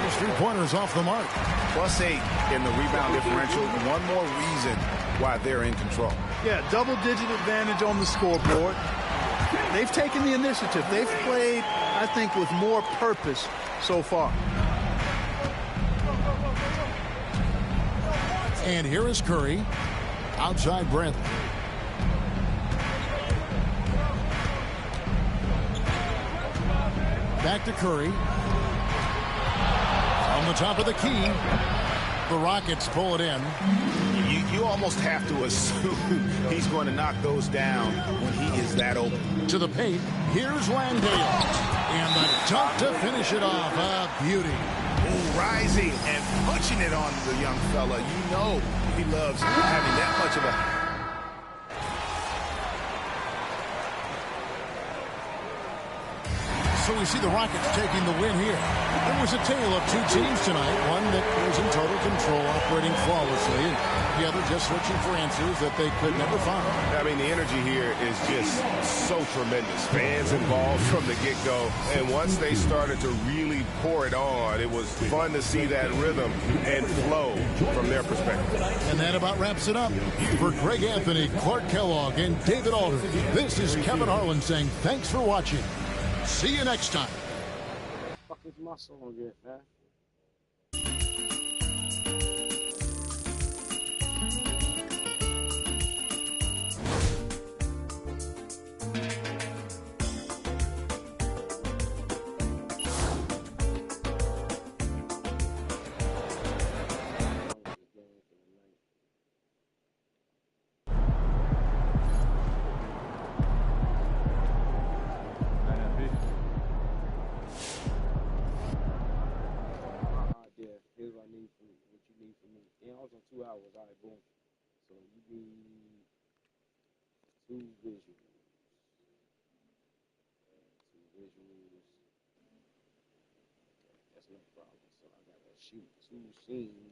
His 3-pointers off the mark. +8 in the rebound differential. One more reason why they're in control. Yeah, double-digit advantage on the scoreboard. They've taken the initiative. They've played, I think, with more purpose so far. And here is Curry. Outside Brent. Back to Curry. On the top of the key. The Rockets pull it in. You almost have to assume he's going to knock those down when he is that open. To the paint, here's Landale. And the dunk to finish it off. A beauty. Ooh, rising and punching it on the young fella. You know he loves having that much of a... So we see the Rockets taking the win here. It was a tale of two teams tonight. One that was in total control, operating flawlessly, and the other just searching for answers that they could never find. I mean, the energy here is just so tremendous. Fans involved from the get-go, and once they started to really pour it on, it was fun to see that rhythm and flow from their perspective. And that about wraps it up. For Greg Anthony, Clark Kellogg, and David Aldridge, this is Kevin Harlan saying thanks for watching. See you next time. Fuck is my song yet, man? Here's what I need from you, what you need from me. And I was on 2 hours, all right, boom. So you need 2 visuals. 2 visuals. That's no problem. So I got to shoot 2 scenes.